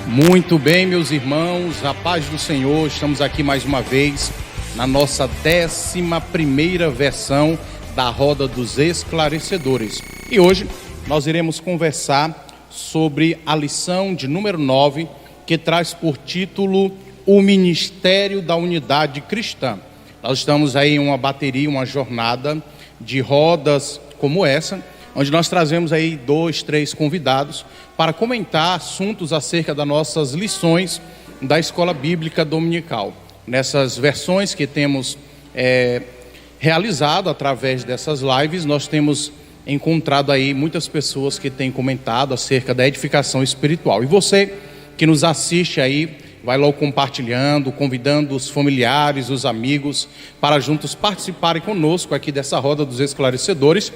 Muito bem, meus irmãos, a paz do Senhor. Estamos aqui mais uma vez na nossa 11ª versão da Roda dos Esclarecedores. E hoje nós iremos conversar sobre a lição de número 9, que traz por título o Ministério da Unidade Cristã. Nós estamos aí em uma bateria, uma jornada de rodas como essa, onde nós trazemos aí 2, 3 convidados para comentar assuntos acerca das nossas lições da Escola Bíblica Dominical. Nessas versões que temos realizado através dessas lives, nós temos encontrado aí muitas pessoas que têm comentado acerca da edificação espiritual. E você que nos assiste aí, vai logo compartilhando, convidando os familiares, os amigos, para juntos participarem conosco aqui dessa Roda dos Esclarecedores.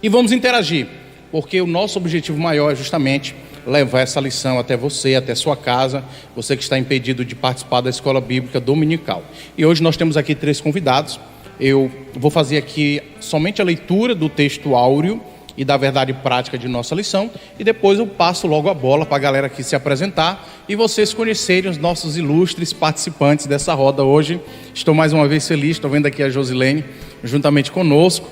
E vamos interagir, porque o nosso objetivo maior é justamente levar essa lição até você, até sua casa, você que está impedido de participar da Escola Bíblica Dominical. E hoje nós temos aqui 3 convidados. Eu vou fazer aqui somente a leitura do texto áureo e da verdade prática de nossa lição, e depois eu passo logo a bola para a galera aqui se apresentar e vocês conhecerem os nossos ilustres participantes dessa roda hoje. Estou mais uma vez feliz, estou vendo aqui a Josilene juntamente conosco,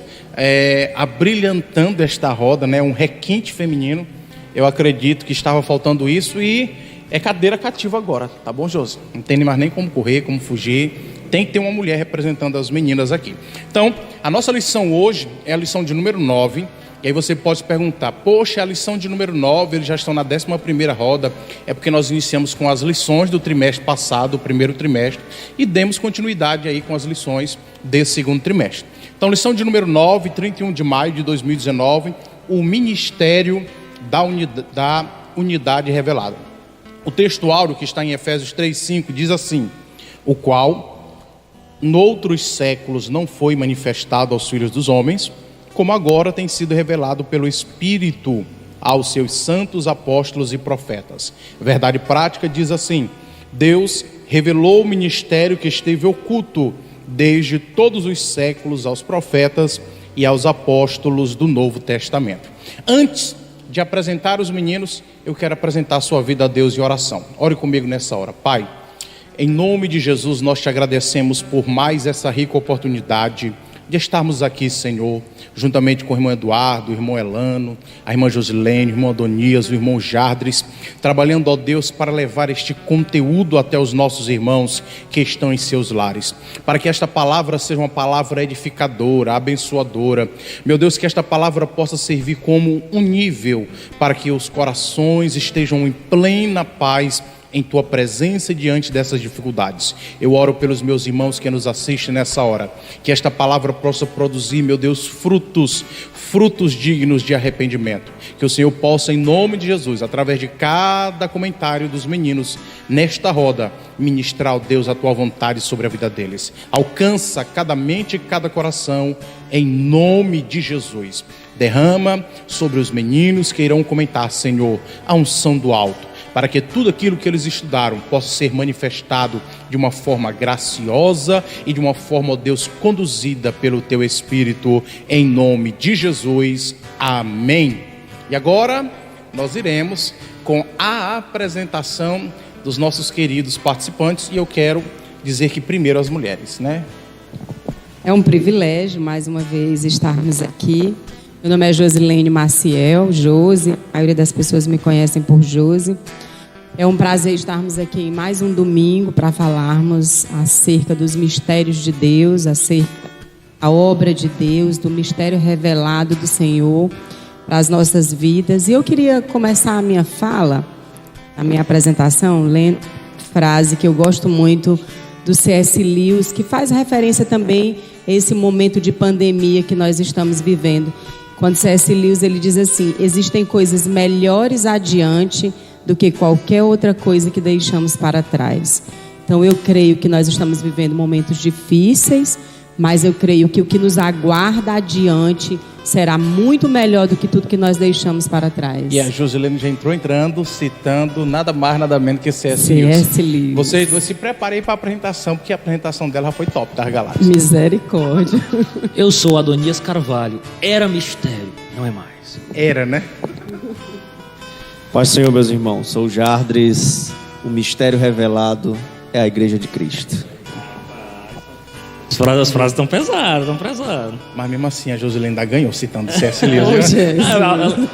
abrilhantando esta roda, né? Um requinte feminino. Eu acredito que estava faltando isso e é cadeira cativa agora, tá bom, Josi? Não tem mais nem como correr, como fugir. Tem que ter uma mulher representando as meninas aqui. Então, a nossa lição hoje é a lição de número 9. E aí você pode se perguntar, poxa, a lição de número 9, eles já estão na 11ª roda. É porque nós iniciamos com as lições do trimestre passado, o primeiro trimestre, e demos continuidade aí com as lições desse segundo trimestre. Então, lição de número 9, 31 de maio de 2019, o Ministério da Unidade Revelada. O texto áureo que está em Efésios 3:5 diz assim: o qual, noutros séculos, não foi manifestado aos filhos dos homens, como agora tem sido revelado pelo Espírito aos seus santos apóstolos e profetas. Verdade prática diz assim: Deus revelou o ministério que esteve oculto desde todos os séculos aos profetas e aos apóstolos do Novo Testamento. Antes de apresentar os meninos, eu quero apresentar a sua vida a Deus em oração. Ore comigo nessa hora. Pai, em nome de Jesus, nós te agradecemos por mais essa rica oportunidade de estarmos aqui, Senhor, juntamente com o irmão Eduardo, o irmão Elano, a irmã Josilene, o irmão Adonias, o irmão Jardres, trabalhando, ó Deus, para levar este conteúdo até os nossos irmãos que estão em seus lares, para que esta palavra seja uma palavra edificadora, abençoadora. Meu Deus, que esta palavra possa servir como um nível para que os corações estejam em plena paz em Tua presença diante dessas dificuldades. Eu oro pelos meus irmãos que nos assistem nessa hora, que esta palavra possa produzir, meu Deus, frutos dignos de arrependimento. Que o Senhor possa, em nome de Jesus, através de cada comentário dos meninos nesta roda, ministrar, ó Deus, a Tua vontade sobre a vida deles. Alcança cada mente e cada coração, em nome de Jesus. Derrama sobre os meninos que irão comentar, Senhor, a unção do alto, para que tudo aquilo que eles estudaram possa ser manifestado de uma forma graciosa e de uma forma, ó Deus, conduzida pelo Teu Espírito, em nome de Jesus. Amém. E agora nós iremos com a apresentação dos nossos queridos participantes, e eu quero dizer que primeiro as mulheres, né? É um privilégio, mais uma vez, estarmos aqui. Meu nome é Josilene Maciel, Josi. A maioria das pessoas me conhecem por Josi. É um prazer estarmos aqui em mais um domingo para falarmos acerca dos mistérios de Deus, acerca da obra de Deus, do mistério revelado do Senhor para as nossas vidas. E eu queria começar a minha fala, a minha apresentação, lendo uma frase que eu gosto muito do C.S. Lewis, que faz referência também a esse momento de pandemia que nós estamos vivendo. Quando C.S. Lewis ele diz assim: existem coisas melhores adiante do que qualquer outra coisa que deixamos para trás. Então eu creio que nós estamos vivendo momentos difíceis, mas eu creio que o que nos aguarda adiante será muito melhor do que tudo que nós deixamos para trás. E a Josilene já entrando, citando nada mais, nada menos que C.S. Lewis. Vocês dois se preparem para a apresentação, porque a apresentação dela já foi top das galáxias. Misericórdia. Eu sou Adonias Carvalho. Era mistério, não é mais. Era, né? Paz do Senhor, meus irmãos. Sou Jardres. O mistério revelado é a Igreja de Cristo. As frases estão pesadas, Mas mesmo assim, a Josilene ainda ganhou citando C.S. Lewis.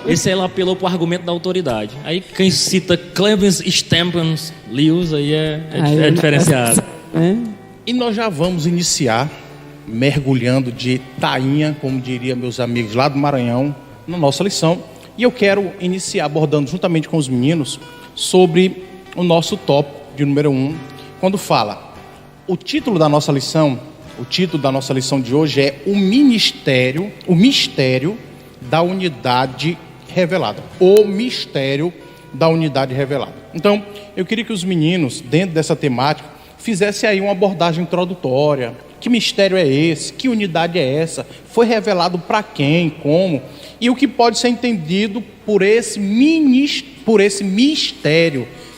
Esse ela apelou para o argumento da autoridade. Aí quem cita Clemens Stephen Lewis aí é diferenciado. E nós já vamos iniciar mergulhando de tainha, como diria meus amigos lá do Maranhão, na nossa lição. E eu quero iniciar abordando juntamente com os meninos sobre o nosso tópico de número 1, quando fala, o título da nossa lição de hoje é o mistério da unidade revelada. O mistério da unidade revelada. Então, eu queria que os meninos, dentro dessa temática, fizessem aí uma abordagem introdutória. Que mistério é esse? Que unidade é essa? Foi revelado para quem? Como? E o que pode ser entendido por esse mistério?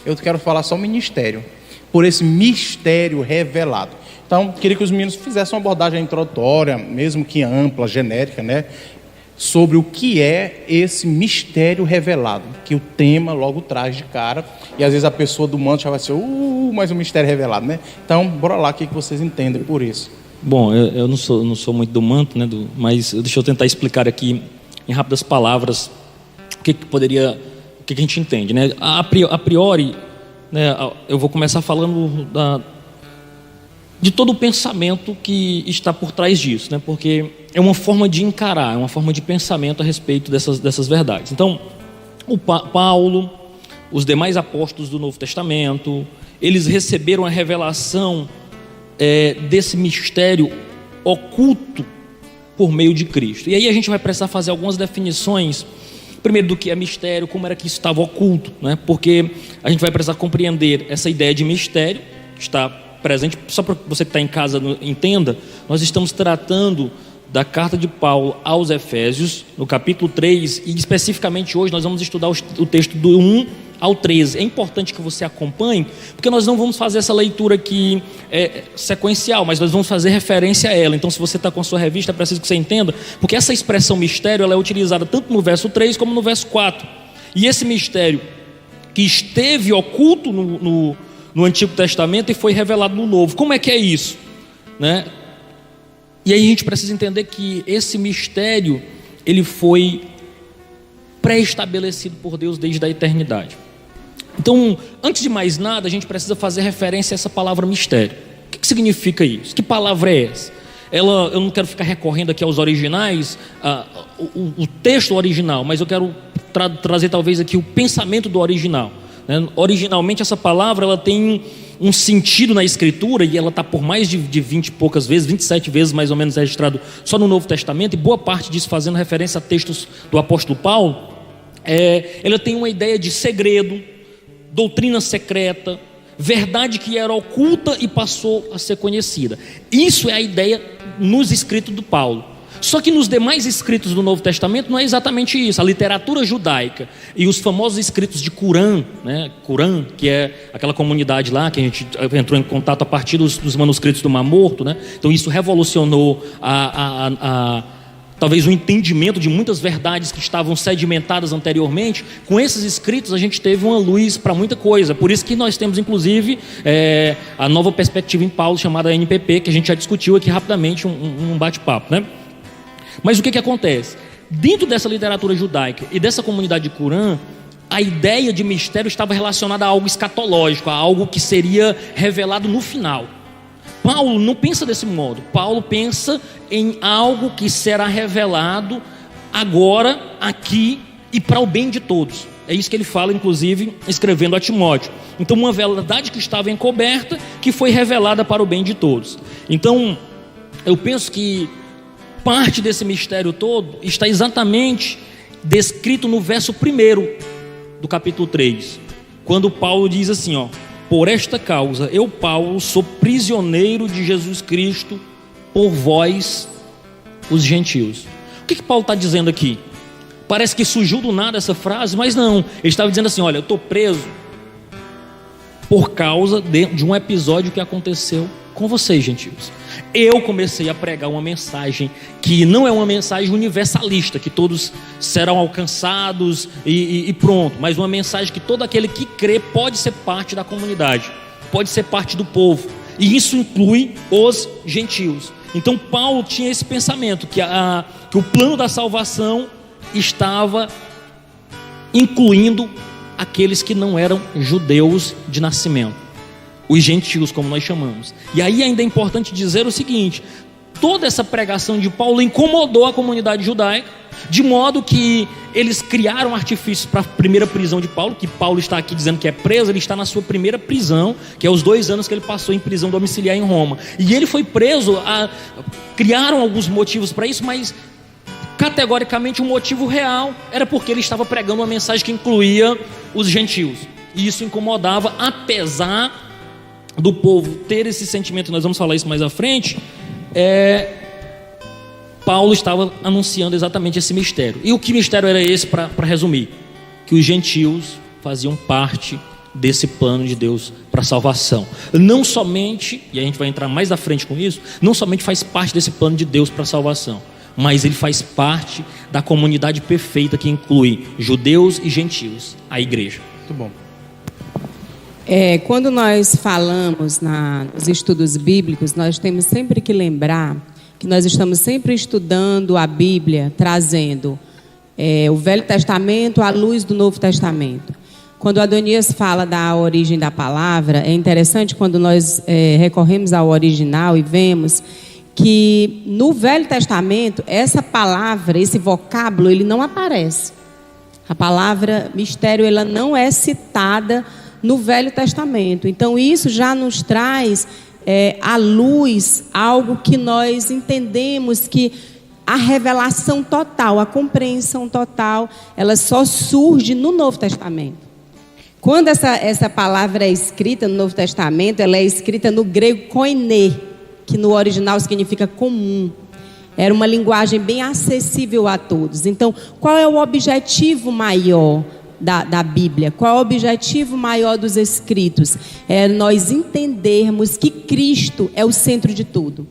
Eu quero falar só ministério. Por esse mistério revelado. Então, queria que os meninos fizessem uma abordagem introdutória, mesmo que ampla, genérica, né? Sobre o que é esse mistério revelado, que o tema logo traz de cara, e às vezes a pessoa do manto já vai ser, mais um mistério revelado, né? Então, bora lá, o que vocês entendem por isso? Bom, eu não sou muito do manto, né? Mas deixa eu tentar explicar aqui, em rápidas palavras, o que a gente entende, né? A priori, né, eu vou começar falando de todo o pensamento que está por trás disso, né? Porque é uma forma de encarar, é uma forma de pensamento a respeito dessas verdades. Então, o Paulo, os demais apóstolos do Novo Testamento, eles receberam a revelação desse mistério oculto por meio de Cristo. E aí a gente vai precisar fazer algumas definições, primeiro do que é mistério, como era que isso estava oculto, né? Porque a gente vai precisar compreender essa ideia de mistério, que está presente, só para você que está em casa entenda, nós estamos tratando da carta de Paulo aos Efésios, no capítulo 3, e especificamente hoje nós vamos estudar o texto do 1 ao 13. É importante que você acompanhe, porque nós não vamos fazer essa leitura aqui sequencial, mas nós vamos fazer referência a ela. Então, se você está com a sua revista, é preciso que você entenda, porque essa expressão mistério ela é utilizada tanto no verso 3 como no verso 4. E esse mistério que esteve oculto no Antigo Testamento e foi revelado no Novo. Como é que é isso? Né? E aí a gente precisa entender que esse mistério ele foi pré-estabelecido por Deus desde a eternidade. Então, antes de mais nada, a gente precisa fazer referência a essa palavra mistério. O que significa isso? Que palavra é essa? Eu não quero ficar recorrendo aqui aos originais, o texto original, mas eu quero trazer talvez aqui o pensamento do original. Originalmente essa palavra ela tem um sentido na Escritura, e ela está por mais de 20 e poucas vezes, 27 vezes mais ou menos registrado só no Novo Testamento, e boa parte disso fazendo referência a textos do apóstolo Paulo. Ela tem uma ideia de segredo, doutrina secreta, verdade que era oculta e passou a ser conhecida. Isso é a ideia nos escritos do Paulo. Só que nos demais escritos do Novo Testamento não é exatamente isso. A literatura judaica e os famosos escritos de Qurã, né? Qurã, que é aquela comunidade lá que a gente entrou em contato a partir dos manuscritos do Mar Morto, né? Então isso revolucionou talvez o entendimento de muitas verdades que estavam sedimentadas anteriormente. Com esses escritos a gente teve uma luz para muita coisa. Por isso que nós temos inclusive a nova perspectiva em Paulo, chamada NPP, que a gente já discutiu aqui rapidamente, um bate-papo, né? Mas o que acontece? Dentro dessa literatura judaica e dessa comunidade de Qurã, a ideia de mistério estava relacionada a algo escatológico, a algo que seria revelado no final. Paulo não pensa desse modo. Paulo pensa em algo que será revelado agora, aqui e para o bem de todos. É isso que ele fala, inclusive, escrevendo a Timóteo. Então, uma verdade que estava encoberta, que foi revelada para o bem de todos. Então, eu penso que parte desse mistério todo está exatamente descrito no verso 1 do capítulo 3, quando Paulo diz assim, por esta causa, eu, Paulo, sou prisioneiro de Jesus Cristo por vós, os gentios. O que Paulo está dizendo aqui? Parece que surgiu do nada essa frase, mas não. Ele estava dizendo assim, olha, eu estou preso por causa de um episódio que aconteceu com vocês, gentios. Eu comecei a pregar uma mensagem que não é uma mensagem universalista, que todos serão alcançados e pronto, mas uma mensagem que todo aquele que crê pode ser parte da comunidade, pode ser parte do povo, e isso inclui os gentios. Então Paulo tinha esse pensamento, que o plano da salvação estava incluindo aqueles que não eram judeus de nascimento, os gentios, como nós chamamos. E aí ainda é importante dizer o seguinte: toda essa pregação de Paulo incomodou a comunidade judaica, de modo que eles criaram artifícios para a primeira prisão de Paulo, que Paulo está aqui dizendo que é preso. Ele está na sua primeira prisão, que é os 2 anos que ele passou em prisão domiciliar em Roma, e ele foi preso. Criaram alguns motivos para isso, mas categoricamente o motivo real era porque ele estava pregando uma mensagem que incluía os gentios, e isso incomodava, apesar do povo ter esse sentimento. Nós vamos falar isso mais à frente. Paulo estava anunciando exatamente esse mistério. E o que mistério era esse, para resumir? Que os gentios faziam parte desse plano de Deus para a salvação. Não somente, e a gente vai entrar mais à frente com isso, não somente faz parte desse plano de Deus para a salvação, mas ele faz parte da comunidade perfeita, que inclui judeus e gentios, a igreja. Muito bom. Quando nós falamos nos estudos bíblicos, nós temos sempre que lembrar que nós estamos sempre estudando a Bíblia, trazendo o Velho Testamento à luz do Novo Testamento. Quando Adonias fala da origem da palavra, é interessante quando nós recorremos ao original e vemos que no Velho Testamento essa palavra, esse vocábulo, ele não aparece. A palavra mistério, ela não é citada no Velho Testamento. Então isso já nos traz à luz algo que nós entendemos, que a revelação total, a compreensão total, ela só surge no Novo Testamento. Quando essa palavra é escrita no Novo Testamento, ela é escrita no grego koiné, que no original significa comum. Era uma linguagem bem acessível a todos. Então, qual é o objetivo maior da Bíblia? Qual é o objetivo maior dos escritos? É nós entendermos que Cristo é o centro de tudo.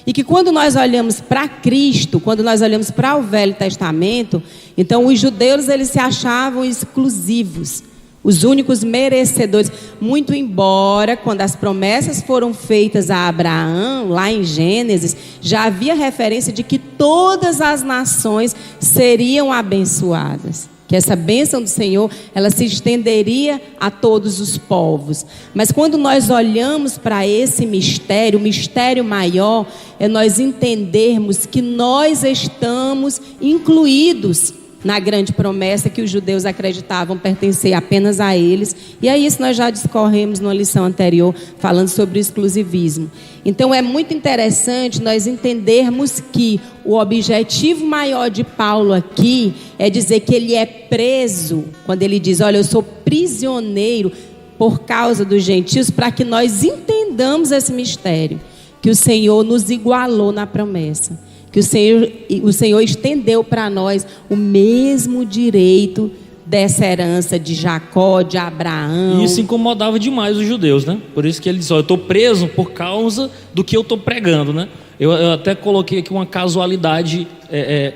E que quando nós olhamos para Cristo, quando nós olhamos para o Velho Testamento, então os judeus, eles se achavam exclusivos, os únicos merecedores. Muito embora, quando as promessas foram feitas a Abraão, lá em Gênesis, já havia referência de que todas as nações seriam abençoadas, que essa bênção do Senhor, ela se estenderia a todos os povos. Mas quando nós olhamos para esse mistério, o mistério maior é nós entendermos que nós estamos incluídos na grande promessa que os judeus acreditavam pertencer apenas a eles. E é isso nós já discorremos numa lição anterior, falando sobre o exclusivismo. Então é muito interessante nós entendermos que o objetivo maior de Paulo aqui é dizer que ele é preso, quando ele diz: olha, eu sou prisioneiro por causa dos gentios, para que nós entendamos esse mistério, que o Senhor nos igualou na promessa, que o Senhor estendeu para nós o mesmo direito dessa herança de Jacó, de Abraão. E isso incomodava demais os judeus, né? Por isso que ele diz: eu estou preso por causa do que eu estou pregando, né? Eu até coloquei aqui uma casualidade,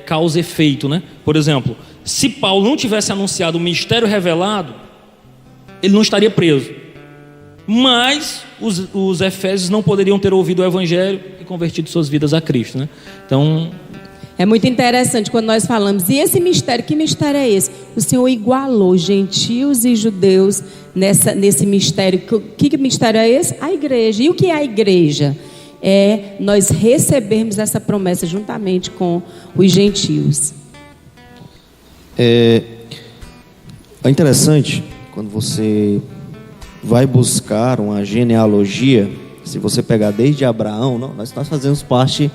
causa e efeito, né? Por exemplo, se Paulo não tivesse anunciado o mistério revelado, ele não estaria preso. Mas os efésios não poderiam ter ouvido o evangelho e convertido suas vidas a Cristo, né? Então, é muito interessante quando nós falamos: e esse mistério, que mistério é esse? O Senhor igualou gentios e judeus nesse mistério. Que mistério é esse? A igreja. E o que é a igreja? É nós recebermos essa promessa juntamente com os gentios. É interessante quando você vai buscar uma genealogia. Se você pegar desde Abraão, nós fazemos parte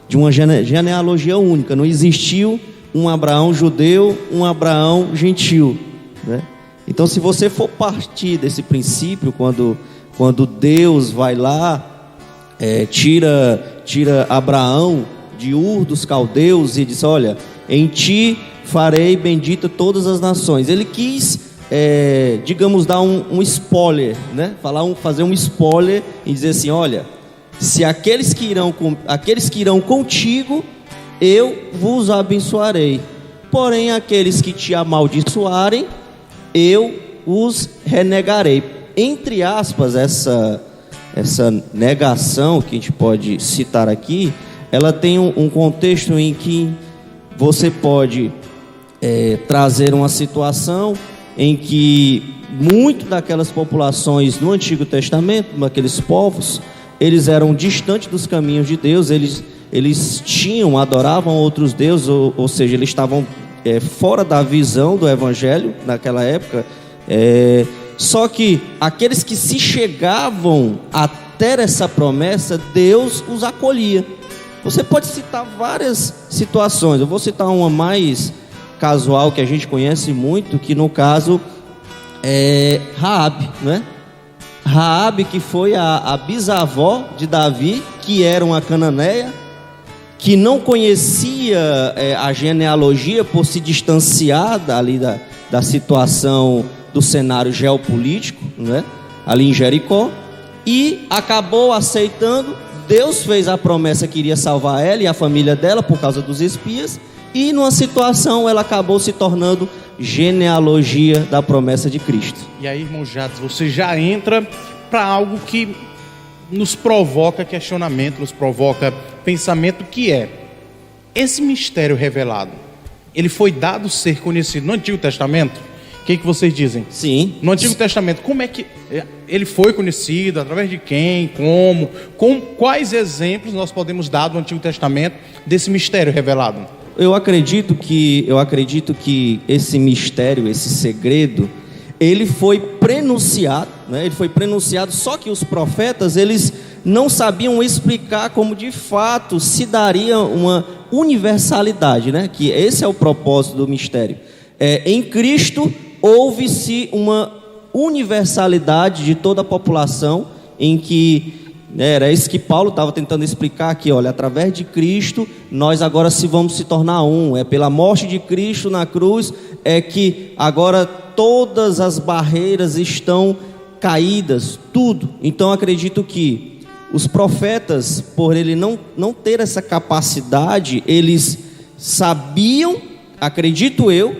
de uma genealogia única. Não existiu um Abraão judeu, um Abraão gentil, né? Então, se você for partir desse princípio, quando Deus vai lá, tira Abraão de Ur dos caldeus e diz: olha, em ti farei bendita todas as nações. Ele quis, digamos, dar um spoiler, né? Fazer um spoiler e dizer assim: olha, se aqueles que irão contigo, eu vos abençoarei. Porém, aqueles que te amaldiçoarem, eu os renegarei. Entre aspas, essa negação que a gente pode citar aqui, ela tem um contexto em que você pode trazer uma situação em que muito daquelas populações no Antigo Testamento, daqueles povos, eles eram distantes dos caminhos de Deus, eles adoravam outros deuses, ou seja, eles estavam fora da visão do Evangelho naquela época. Só que aqueles que se chegavam a ter essa promessa, Deus os acolhia. Você pode citar várias situações, eu vou citar uma mais casual que a gente conhece muito, que no caso é Raabe, né? Raabe, que foi a bisavó de Davi, que era uma cananeia, que não conhecia a genealogia por se distanciar ali da situação do cenário geopolítico, né? Ali em Jericó, e acabou aceitando. Deus fez a promessa que iria salvar ela e a família dela por causa dos espias, e numa situação ela acabou se tornando genealogia da promessa de Cristo. E aí, irmão Jades, você já entra para algo que nos provoca questionamento, nos provoca pensamento, que é esse mistério revelado. Ele foi dado ser conhecido no Antigo Testamento? O que vocês dizem? Sim. No Antigo Testamento, como é que ele foi conhecido? Através de quem? Como? Com quais exemplos nós podemos dar do Antigo Testamento desse mistério revelado? Eu acredito que esse mistério, esse segredo, ele foi prenunciado, né? Ele foi prenunciado, só que os profetas, eles não sabiam explicar como de fato se daria uma universalidade, né? Que esse é o propósito do mistério. Em Cristo houve-se uma universalidade de toda a população, em que era isso que Paulo estava tentando explicar aqui, olha, através de Cristo nós agora vamos se tornar um, pela morte de Cristo na cruz, que agora todas as barreiras estão caídas, tudo. Então acredito que os profetas, por ele não ter essa capacidade, eles sabiam, acredito eu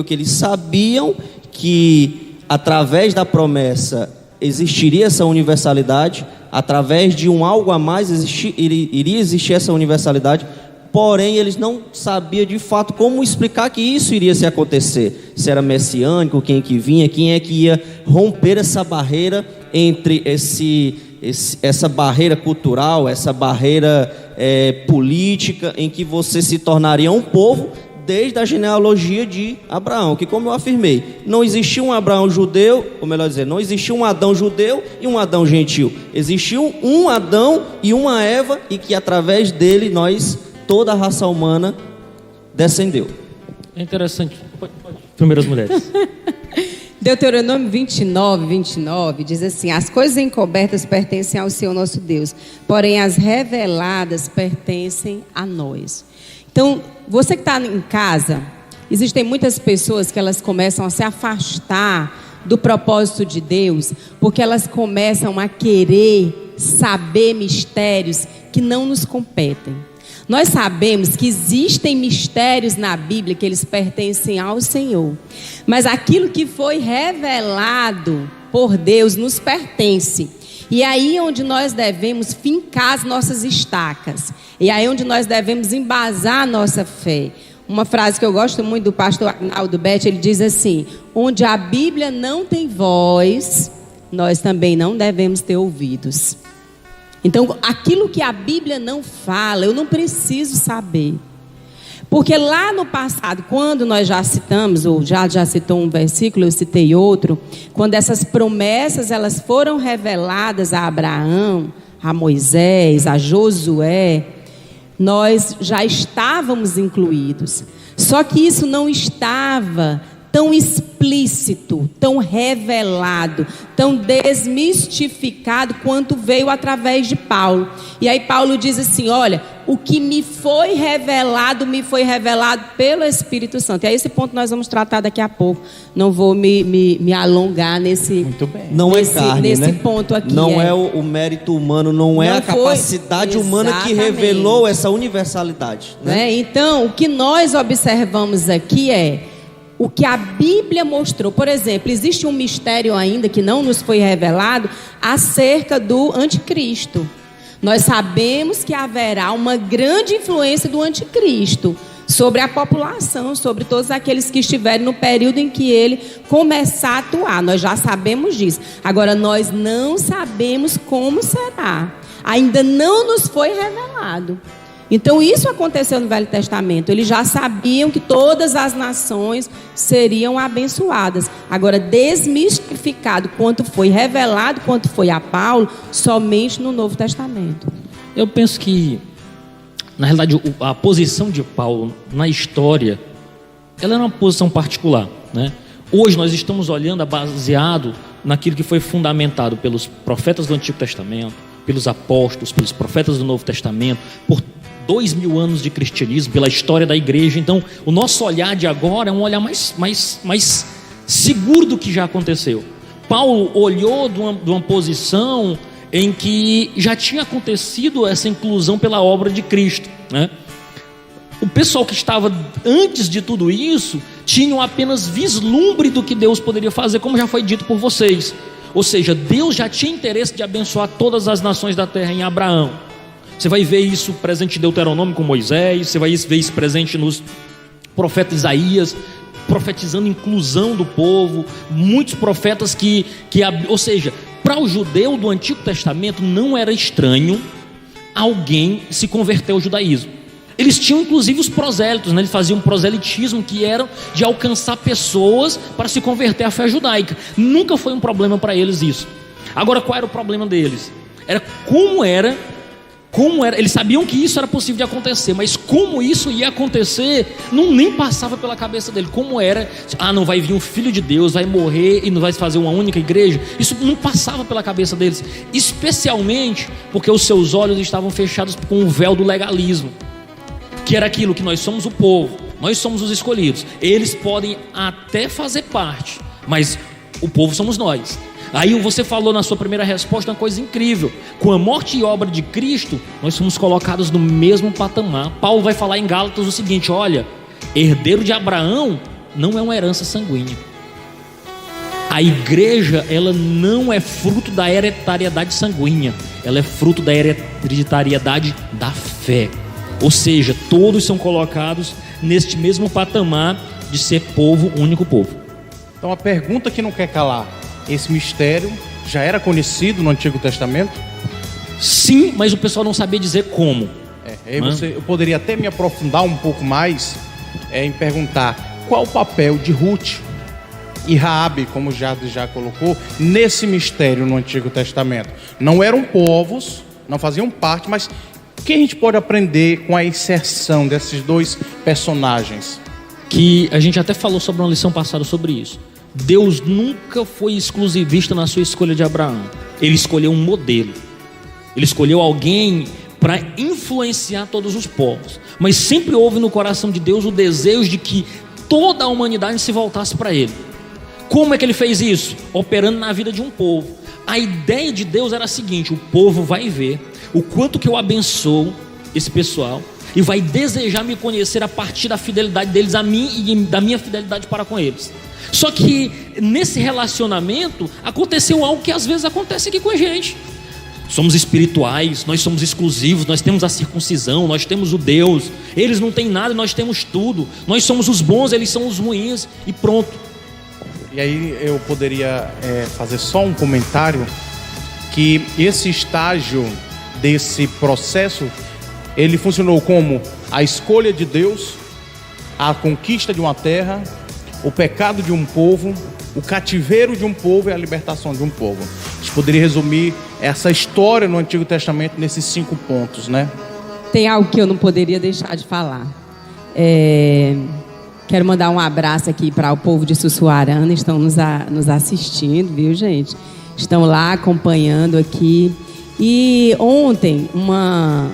que eles sabiam que através da promessa existiria essa universalidade, através de um algo a mais iria existir essa universalidade, porém eles não sabiam de fato como explicar que isso iria se acontecer, se era messiânico, quem que vinha, quem é que ia romper essa barreira entre essa barreira cultural, essa barreira política, em que você se tornaria um povo desde a genealogia de Abraão, que, como eu afirmei, não existia um Abraão judeu, ou melhor dizer, não existia um Adão judeu e um Adão gentil. Existiu um Adão e uma Eva, e que através dele toda a raça humana descendeu. É interessante. Primeiras mulheres. Deuteronômio 29 diz assim: as coisas encobertas pertencem ao Senhor nosso Deus, porém as reveladas pertencem a nós. Então, você que está em casa, existem muitas pessoas que elas começam a se afastar do propósito de Deus, porque elas começam a querer saber mistérios que não nos competem. Nós sabemos que existem mistérios na Bíblia que eles pertencem ao Senhor, mas aquilo que foi revelado por Deus nos pertence. E aí onde nós devemos fincar as nossas estacas, e aí onde nós devemos embasar a nossa fé. Uma frase que eu gosto muito do pastor Arnaldo Betti, ele diz assim: onde a Bíblia não tem voz, nós também não devemos ter ouvidos. Então, aquilo que a Bíblia não fala, eu não preciso saber. Porque lá no passado, quando nós já citamos, ou já citou um versículo, eu citei outro, quando essas promessas elas foram reveladas a Abraão, a Moisés, a Josué, nós já estávamos incluídos. Só que isso não estava tão explícito, tão revelado, tão desmistificado quanto veio através de Paulo. E aí Paulo diz assim: olha, o que me foi revelado pelo Espírito Santo. E é esse ponto que nós vamos tratar daqui a pouco. Não vou me alongar nesse, Muito bem. Não é carne, nesse né? ponto aqui. Não é o mérito humano, não é a foi, capacidade humana que revelou essa universalidade, né? Então, o que nós observamos aqui é o que a Bíblia mostrou. Por exemplo, existe um mistério ainda que não nos foi revelado acerca do anticristo. Nós sabemos que haverá uma grande influência do anticristo sobre a população, sobre todos aqueles que estiverem no período em que ele começar a atuar. Nós já sabemos disso. Agora, nós não sabemos como será. Ainda não nos foi revelado. Então, isso aconteceu no Velho Testamento. Eles já sabiam que todas as nações seriam abençoadas. Agora, desmistificado quanto foi revelado, quanto foi a Paulo, somente no Novo Testamento. Eu penso que, na realidade, a posição de Paulo na história, ela era uma posição particular, né? Hoje nós estamos olhando baseado naquilo que foi fundamentado pelos profetas do Antigo Testamento, pelos apóstolos, pelos profetas do Novo Testamento, por 2000 anos de cristianismo, pela história da igreja. Então, o nosso olhar de agora é um olhar mais seguro do que já aconteceu. Paulo olhou de uma posição em que já tinha acontecido essa inclusão pela obra de Cristo, né? O pessoal que estava antes de tudo isso tinham apenas vislumbre do que Deus poderia fazer, como já foi dito por vocês. Ou seja, Deus já tinha interesse de abençoar todas as nações da terra em Abraão. Você vai ver isso presente em Deuteronômio com Moisés, você vai ver isso presente nos profetas Isaías, profetizando inclusão do povo, muitos profetas ou seja, para o judeu do Antigo Testamento não era estranho alguém se converter ao judaísmo. Eles tinham inclusive os prosélitos, né? Eles faziam um proselitismo que era de alcançar pessoas para se converter à fé judaica. Nunca foi um problema para eles isso. Agora, qual era o problema deles? Era como era, eles sabiam que isso era possível de acontecer, mas como isso ia acontecer, nem passava pela cabeça dele. Como era, não vai vir um filho de Deus, vai morrer e não vai fazer uma única igreja. Isso não passava pela cabeça deles, especialmente porque os seus olhos estavam fechados com o véu do legalismo, que era aquilo que nós somos o povo, nós somos os escolhidos. Eles podem até fazer parte, mas o povo somos nós. Aí você falou na sua primeira resposta uma coisa incrível: com a morte e obra de Cristo, nós somos colocados no mesmo patamar. Paulo vai falar em Gálatas o seguinte: olha, herdeiro de Abraão não é uma herança sanguínea. A igreja, ela não é fruto da hereditariedade sanguínea, ela é fruto da hereditariedade da fé. Ou seja, todos são colocados neste mesmo patamar de ser povo, único povo. Então a pergunta que não quer calar: esse mistério já era conhecido no Antigo Testamento? Sim, mas o pessoal não sabia dizer como. Eu poderia até me aprofundar um pouco mais em perguntar qual o papel de Ruth e Raabe, como já colocou, nesse mistério no Antigo Testamento. Não eram povos, não faziam parte, mas o que a gente pode aprender com a inserção desses dois personagens? Que a gente até falou sobre uma lição passada sobre isso. Deus nunca foi exclusivista na sua escolha de Abraão. Ele escolheu um modelo. Ele escolheu alguém para influenciar todos os povos. Mas sempre houve no coração de Deus o desejo de que toda a humanidade se voltasse para Ele. Como é que Ele fez isso? Operando na vida de um povo. A ideia de Deus era a seguinte: o povo vai ver o quanto que eu abençoo esse pessoal e vai desejar me conhecer a partir da fidelidade deles a mim e da minha fidelidade para com eles. Só que nesse relacionamento aconteceu algo que às vezes acontece aqui com a gente. Somos espirituais, nós somos exclusivos, nós temos a circuncisão, nós temos o Deus. Eles não têm nada e nós temos tudo. Nós somos os bons, eles são os ruins e pronto. E aí eu poderia fazer só um comentário, que esse estágio desse processo, ele funcionou como a escolha de Deus, a conquista de uma terra, o pecado de um povo, o cativeiro de um povo e a libertação de um povo. A gente poderia resumir essa história no Antigo Testamento nesses 5 pontos, né? Tem algo que eu não poderia deixar de falar. Quero mandar um abraço aqui para o povo de Sussuarana, estão nos assistindo, viu, gente? Estão lá acompanhando aqui. E ontem uma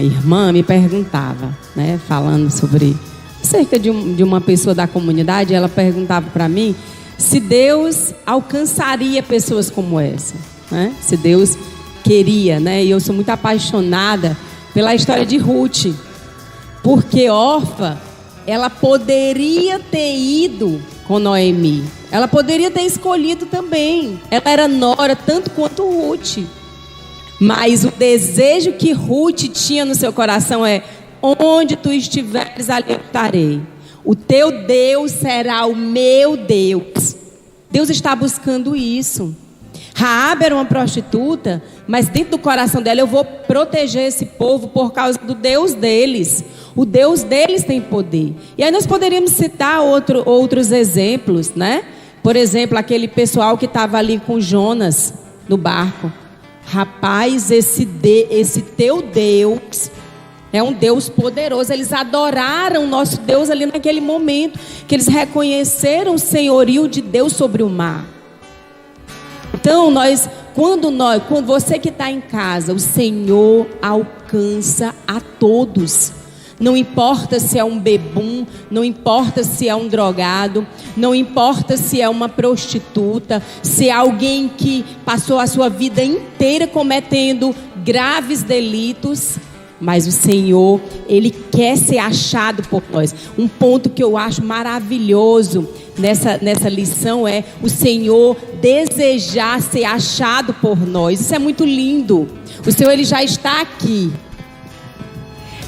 irmã me perguntava, né, falando sobre cerca de uma pessoa da comunidade, ela perguntava para mim se Deus alcançaria pessoas como essa, né? Se Deus queria, né? E eu sou muito apaixonada pela história de Ruth, porque Orfa, ela poderia ter ido com Noemi, ela poderia ter escolhido também, ela era nora tanto quanto Ruth, mas o desejo que Ruth tinha no seu coração é: onde tu estiveres, ali eu estarei. O teu Deus será o meu Deus. Deus está buscando isso. Raabe era uma prostituta, mas dentro do coração dela: eu vou proteger esse povo por causa do Deus deles. O Deus deles tem poder. E aí nós poderíamos citar outros exemplos, né? Por exemplo, aquele pessoal que estava ali com Jonas no barco. Rapaz, esse teu Deus é um Deus poderoso. Eles adoraram o nosso Deus ali naquele momento, que eles reconheceram o senhorio de Deus sobre o mar. Então, quando você que está em casa, o Senhor alcança a todos. Não importa se é um bebum, não importa se é um drogado, não importa se é uma prostituta, se é alguém que passou a sua vida inteira cometendo graves delitos, mas o Senhor, Ele quer ser achado por nós. Um ponto que eu acho maravilhoso nessa lição é o Senhor desejar ser achado por nós. Isso é muito lindo. O Senhor, Ele já está aqui,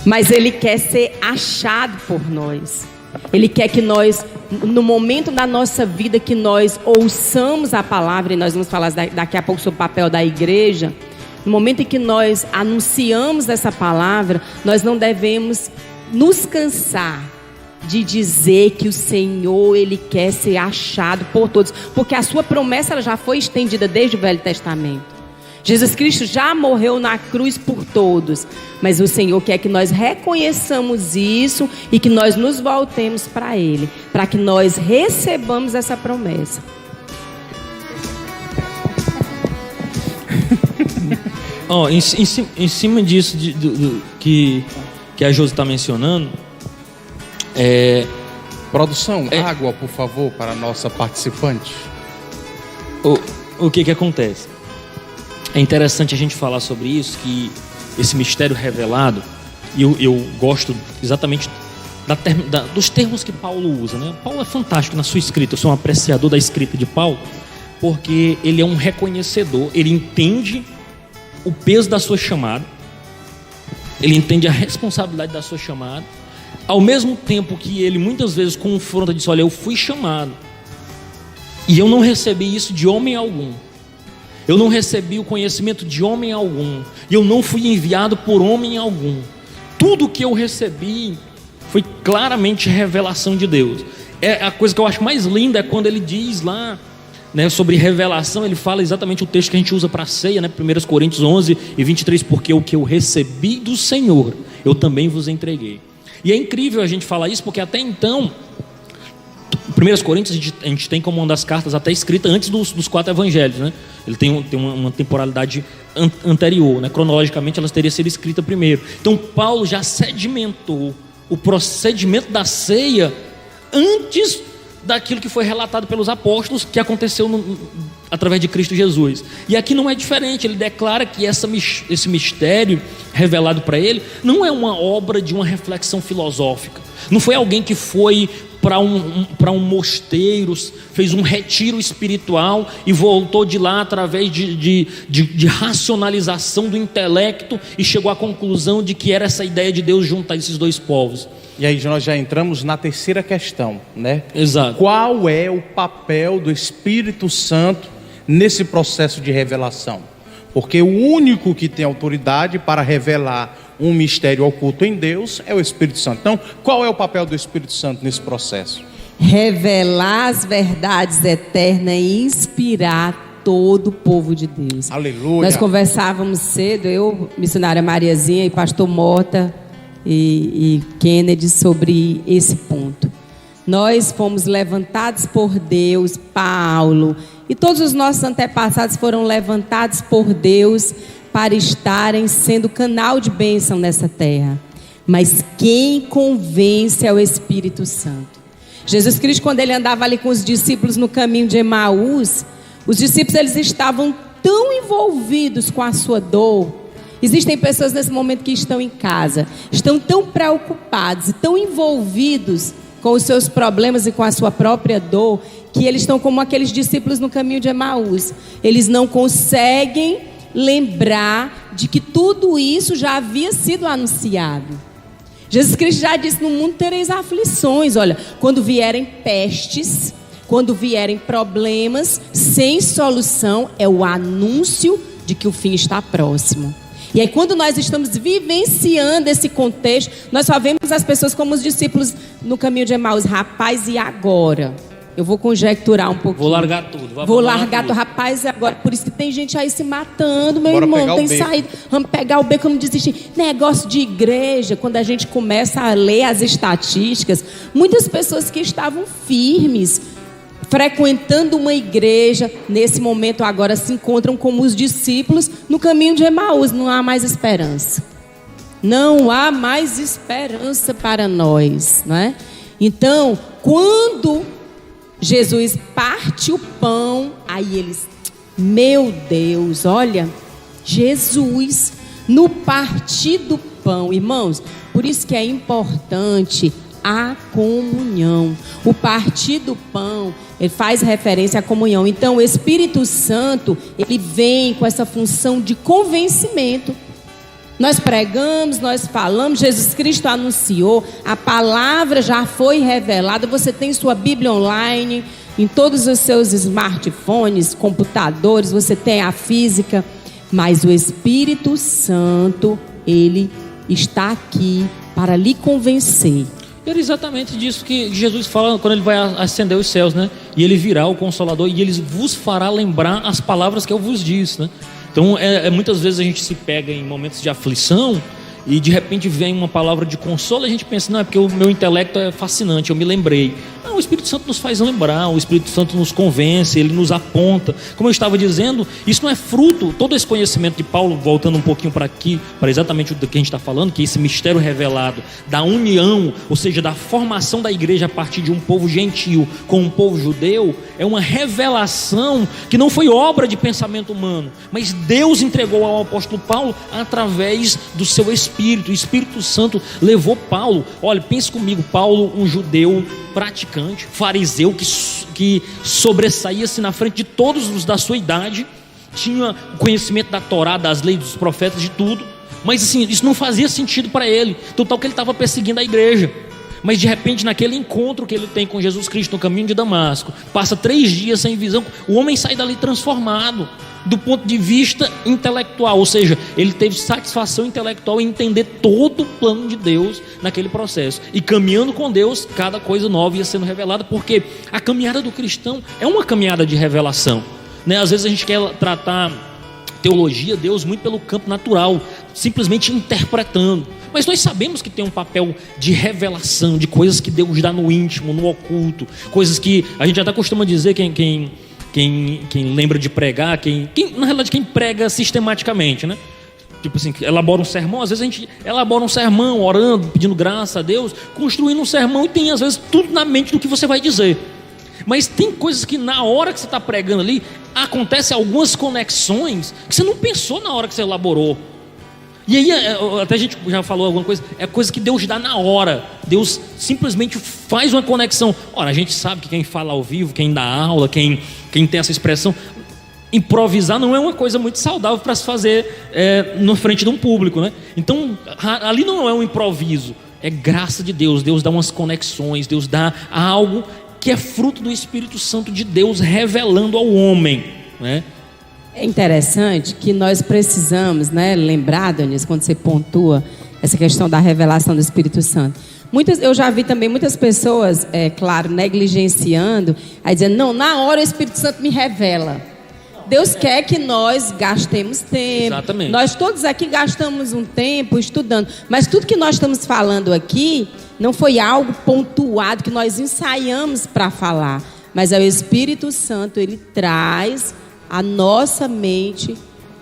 mas Ele quer ser achado por nós. Ele quer que nós, no momento da nossa vida que nós ouçamos a palavra, e nós vamos falar daqui a pouco sobre o papel da igreja, no momento em que nós anunciamos essa palavra, nós não devemos nos cansar de dizer que o Senhor, Ele quer ser achado por todos, porque a sua promessa ela já foi estendida desde o Velho Testamento. Jesus Cristo já morreu na cruz por todos, mas o Senhor quer que nós reconheçamos isso e que nós nos voltemos para Ele, para que nós recebamos essa promessa. Em cima disso que a Josi está mencionando, produção, água, por favor, para a nossa participante. O que acontece? É interessante a gente falar sobre isso, que esse mistério revelado, e eu gosto exatamente dos termos que Paulo usa, né? Paulo é fantástico na sua escrita. Eu sou um apreciador da escrita de Paulo, porque ele é um reconhecedor, ele entende o peso da sua chamada, ele entende a responsabilidade da sua chamada, ao mesmo tempo que ele muitas vezes confronta e diz: olha, eu fui chamado e eu não recebi isso de homem algum, eu não recebi o conhecimento de homem algum, e eu não fui enviado por homem algum. Tudo que eu recebi foi claramente revelação de Deus. A coisa que eu acho mais linda é quando ele diz lá, né, sobre revelação. Ele fala exatamente o texto que a gente usa para a ceia, né, 1 Coríntios 11 e 23, porque o que eu recebi do Senhor, eu também vos entreguei. E é incrível a gente falar isso, porque até então, 1 Coríntios a gente tem como uma das cartas até escrita antes dos 4 evangelhos, né? Ele tem uma temporalidade anterior, né? Cronologicamente elas teriam sido escritas primeiro. Então Paulo já sedimentou o procedimento da ceia antes daquilo que foi relatado pelos apóstolos, que aconteceu através de Cristo Jesus. E aqui não é diferente. Ele declara que esse mistério revelado para ele não é uma obra de uma reflexão filosófica. Não foi alguém que foi para um mosteiro, fez um retiro espiritual e voltou de lá através de racionalização do intelecto e chegou à conclusão de que era essa ideia de Deus juntar esses dois povos. E aí nós já entramos na terceira questão, né? Exato. Qual é o papel do Espírito Santo nesse processo de revelação? Porque o único que tem autoridade para revelar um mistério oculto em Deus é o Espírito Santo. Então, qual é o papel do Espírito Santo nesse processo? Revelar as verdades eternas e inspirar todo o povo de Deus. Aleluia. Nós conversávamos cedo, eu, missionária Mariazinha e pastor Mota e Kennedy, sobre esse ponto. Nós fomos levantados por Deus, Paulo e todos os nossos antepassados foram levantados por Deus para estarem sendo canal de bênção nessa terra. Mas quem convence é o Espírito Santo. Jesus Cristo, quando ele andava ali com os discípulos no caminho de Emaús, os discípulos eles estavam tão envolvidos com a sua dor. Existem pessoas nesse momento que estão em casa, estão tão preocupados e tão envolvidos com os seus problemas e com a sua própria dor, que eles estão como aqueles discípulos no caminho de Emaús. Eles não conseguem lembrar de que tudo isso já havia sido anunciado. Jesus Cristo já disse: no mundo tereis aflições. Olha, quando vierem pestes, quando vierem problemas sem solução, é o anúncio de que o fim está próximo. E aí, quando nós estamos vivenciando esse contexto, nós só vemos as pessoas como os discípulos no caminho de Emaús. Rapaz, e agora? Eu vou conjecturar um pouquinho. Vou largar tudo. Vou largar tudo. Rapaz, e agora? Por isso que tem gente aí se matando, meu Bora irmão. Tem beco. saído. Vamos pegar o beco, vamos desistir. Negócio de igreja, quando a gente começa a ler as estatísticas, muitas pessoas que estavam firmes, frequentando uma igreja, nesse momento agora se encontram como os discípulos no caminho de Emaús. Não há mais esperança. Não há mais esperança para nós, não é? Então, quando Jesus parte o pão, aí eles, meu Deus, olha, Jesus, no partir do pão, irmãos, por isso que é importante a comunhão. O partir do pão, ele faz referência à comunhão. Então o Espírito Santo, ele vem com essa função de convencimento. Nós pregamos, nós falamos, Jesus Cristo anunciou, a palavra já foi revelada. Você tem sua Bíblia online, em todos os seus smartphones, computadores, você tem a física, mas o Espírito Santo, ele está aqui para lhe convencer. Era exatamente disso que Jesus fala quando ele vai ascender os céus, né? E ele virá o Consolador e ele vos fará lembrar as palavras que eu vos disse, né? Então, muitas vezes a gente se pega em momentos de aflição e de repente vem uma palavra de consolo e a gente pensa, não, é porque o meu intelecto é fascinante, eu me lembrei. Não, o Espírito Santo nos faz lembrar, o Espírito Santo nos convence, ele nos aponta. Como eu estava dizendo, isso não é fruto, todo esse conhecimento de Paulo, voltando um pouquinho para aqui, para exatamente o que a gente está falando, que esse mistério revelado da união, ou seja, da formação da igreja a partir de um povo gentil com um povo judeu, é uma revelação que não foi obra de pensamento humano, mas Deus entregou ao apóstolo Paulo através do seu Espírito. O Espírito Santo levou Paulo. Olha, pense comigo, Paulo, um judeu praticante, fariseu, que sobressaía-se na frente de todos os da sua idade, tinha o conhecimento da Torá, das leis dos profetas, de tudo, mas assim, isso não fazia sentido para ele, total que ele estava perseguindo a igreja. Mas de repente, naquele encontro que ele tem com Jesus Cristo no caminho de Damasco, passa 3 dias sem visão, o homem sai dali transformado do ponto de vista intelectual, ou seja, ele teve satisfação intelectual em entender todo o plano de Deus naquele processo, e caminhando com Deus, cada coisa nova ia sendo revelada, porque a caminhada do cristão é uma caminhada de revelação, né? Às vezes a gente quer tratar teologia, Deus, muito pelo campo natural, simplesmente interpretando, mas nós sabemos que tem um papel de revelação, de coisas que Deus dá no íntimo, no oculto, coisas que a gente até costuma dizer, quem lembra de pregar, na realidade quem prega sistematicamente, né? Tipo assim, elabora um sermão, às vezes a gente elabora um sermão, orando, pedindo graça a Deus, construindo um sermão e tem às vezes tudo na mente do que você vai dizer. Mas tem coisas que na hora que você está pregando ali, acontecem algumas conexões que você não pensou na hora que você elaborou. E aí, até a gente já falou alguma coisa, é coisa que Deus dá na hora. Deus simplesmente faz uma conexão. Ora, a gente sabe que quem fala ao vivo, quem dá aula, quem tem essa expressão, improvisar não é uma coisa muito saudável para se fazer na frente de um público, né? Então, ali não é um improviso, é graça de Deus. Deus dá umas conexões, Deus dá algo que é fruto do Espírito Santo de Deus revelando ao homem, né? É interessante que nós precisamos, né, lembrar, Dionísio, quando você pontua essa questão da revelação do Espírito Santo. Eu já vi também muitas pessoas, claro, negligenciando, aí dizendo, não, na hora o Espírito Santo me revela. Deus quer que nós gastemos tempo. Exatamente. Nós todos aqui gastamos um tempo estudando, mas tudo que nós estamos falando aqui não foi algo pontuado que nós ensaiamos para falar, mas é o Espírito Santo, ele traz à nossa mente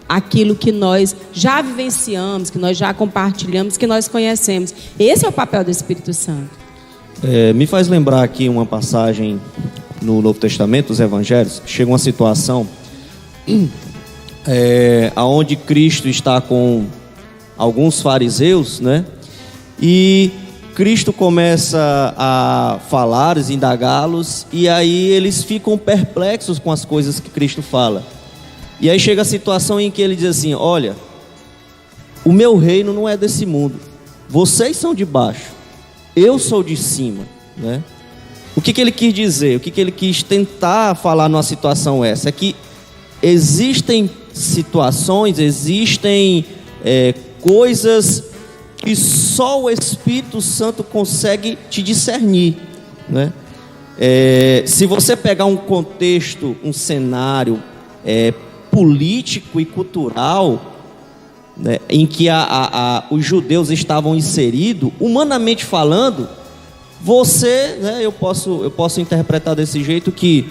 aquilo que nós já vivenciamos, que nós já compartilhamos, que nós conhecemos. Esse é o papel do Espírito Santo. Me faz lembrar aqui uma passagem no Novo Testamento, os Evangelhos. Chega uma situação onde Cristo está com alguns fariseus, né? E Cristo começa a falar, indagá-los, e aí eles ficam perplexos com as coisas que Cristo fala. E aí chega a situação em que ele diz assim: olha, o meu reino não é desse mundo, vocês são de baixo, eu sou de cima, né? O que ele quis dizer? O que ele quis tentar falar numa situação essa? É que existem situações, existem coisas que só o Espírito Santo consegue te discernir, né? Se você pegar um contexto, um cenário político e cultural, né, em que os judeus estavam inseridos, humanamente falando, você, né, eu posso interpretar desse jeito que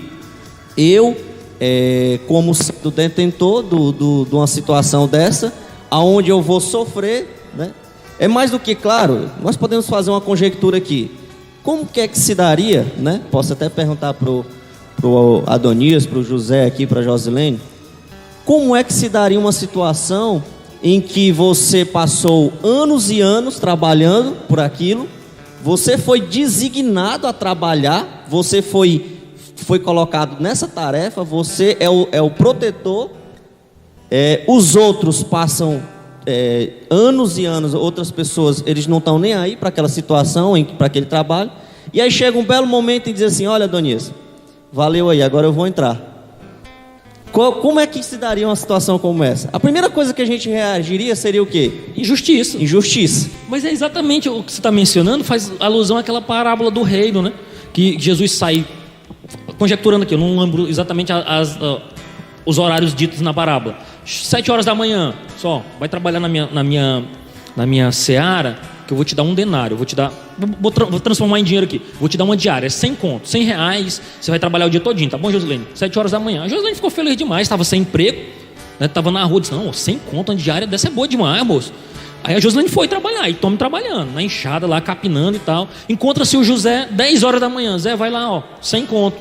eu, como sendo detentor de uma situação dessa, aonde eu vou sofrer, né? É mais do que claro, nós podemos fazer uma conjectura aqui. Como que é que se daria, né? Posso até perguntar pro Adonias, pro José aqui, pra Josilene, como é que se daria uma situação em que você passou anos e anos trabalhando por aquilo, você foi designado a trabalhar, você foi colocado nessa tarefa, você é o protetor, os outros passam anos e anos, outras pessoas, eles não estão nem aí para aquela situação, para aquele trabalho, e aí chega um belo momento e diz assim: olha, Adonias, valeu aí, agora eu vou entrar. Como é que se daria uma situação como essa? A primeira coisa que a gente reagiria seria o quê? Injustiça. Injustiça. Mas é exatamente o que você está mencionando, faz alusão àquela parábola do reino, né? Que Jesus sai, conjecturando aqui, eu não lembro exatamente os horários ditos na parábola. 7 horas da manhã, só, vai trabalhar na minha seara, que eu vou te dar um denário, vou transformar em dinheiro aqui, vou te dar uma diária, 100 conto, 100 reais, você vai trabalhar o dia todinho, tá bom, Josilene? 7 horas da manhã. A Josilene ficou feliz demais, estava sem emprego, né? Estava na rua, disse: não, 100 conto, uma diária dessa é boa demais, moço. Aí a Josilene foi trabalhar, e tome trabalhando, na enxada lá, capinando e tal. Encontra-se o José, 10 horas da manhã, Zé, vai lá, ó, 100 conto.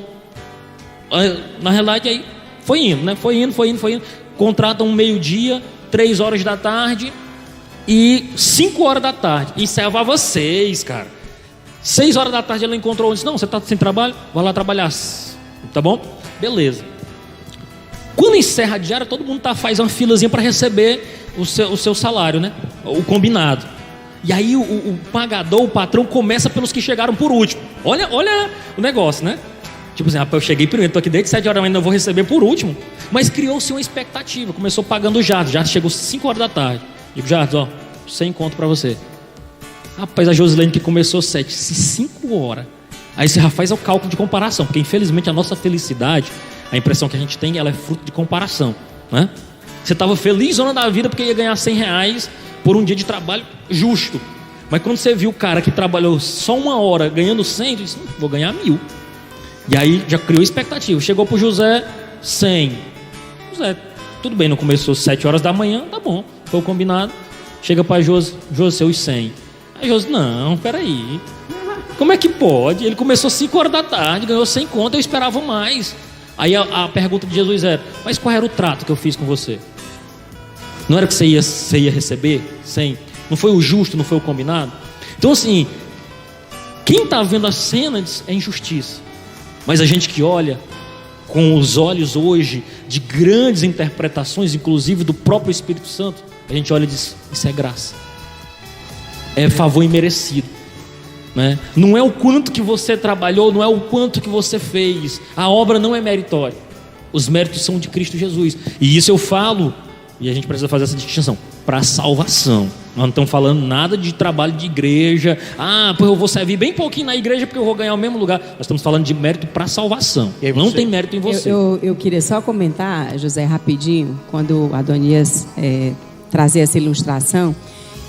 Na realidade, aí, foi indo, né? Foi indo. Contratam um meio-dia, 3 horas da tarde e 5 horas da tarde. Encerrava 6, cara. 6 horas da tarde ela encontrou, disse: não, você está sem trabalho? Vai lá trabalhar, tá bom? Beleza. Quando encerra a diária, todo mundo faz uma filazinha para receber o seu salário, né? O combinado. E aí o pagador, o patrão, começa pelos que chegaram por último. Olha o negócio, né? Tipo assim: rapaz, eu cheguei primeiro, estou aqui desde 7 horas da manhã, ainda vou receber por último. Mas criou-se uma expectativa. Começou pagando o Jardim. Jardim chegou 5 horas da tarde. Digo: Jardim, ó, 100 conto para você. Rapaz, a Josilene que começou 7, se 5 horas. Aí você já faz o cálculo de comparação. Porque infelizmente a nossa felicidade, a impressão que a gente tem, ela é fruto de comparação, né? Você estava feliz zona da vida porque ia ganhar 100 reais por um dia de trabalho justo. Mas quando você viu o cara que trabalhou só 1 hora ganhando 100, você disse: vou ganhar 1.000. E aí já criou expectativa. Chegou pro José, 100. José, tudo bem, não começou 7 horas da manhã, tá bom, foi o combinado. Chega para José, seus 100. Aí José: não, peraí, como é que pode? Ele começou 5 horas da tarde, ganhou 100 conto, eu esperava mais. Aí a pergunta de Jesus era: mas qual era o trato que eu fiz com você? Não era que você ia receber 100? Não foi o justo, não foi o combinado? Então assim, quem está vendo a cena é injustiça. Mas a gente que olha com os olhos hoje de grandes interpretações, inclusive do próprio Espírito Santo, a gente olha e diz: isso é graça, é favor imerecido, né? Não é o quanto que você trabalhou, não é o quanto que você fez, a obra não é meritória, os méritos são de Cristo Jesus. E isso eu falo, e a gente precisa fazer essa distinção, para salvação. Nós não estamos falando nada de trabalho de igreja. Pois eu vou servir bem pouquinho na igreja porque eu vou ganhar o mesmo lugar. Nós estamos falando de mérito para salvação. Não tem mérito em você. Eu queria só comentar, José, rapidinho, quando Adonias trazia essa ilustração,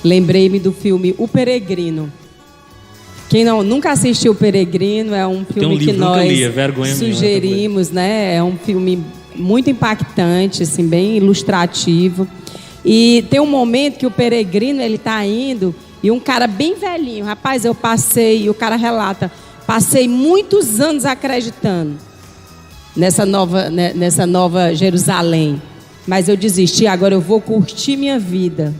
lembrei-me do filme O Peregrino. Quem nunca assistiu O Peregrino, é um filme que nós sugerimos, né? É um filme muito impactante, assim, bem ilustrativo. E tem um momento que o peregrino, ele tá indo e um cara bem velhinho, rapaz, eu passei, e o cara relata, passei muitos anos acreditando nessa nova Jerusalém, mas eu desisti, agora eu vou curtir minha vida.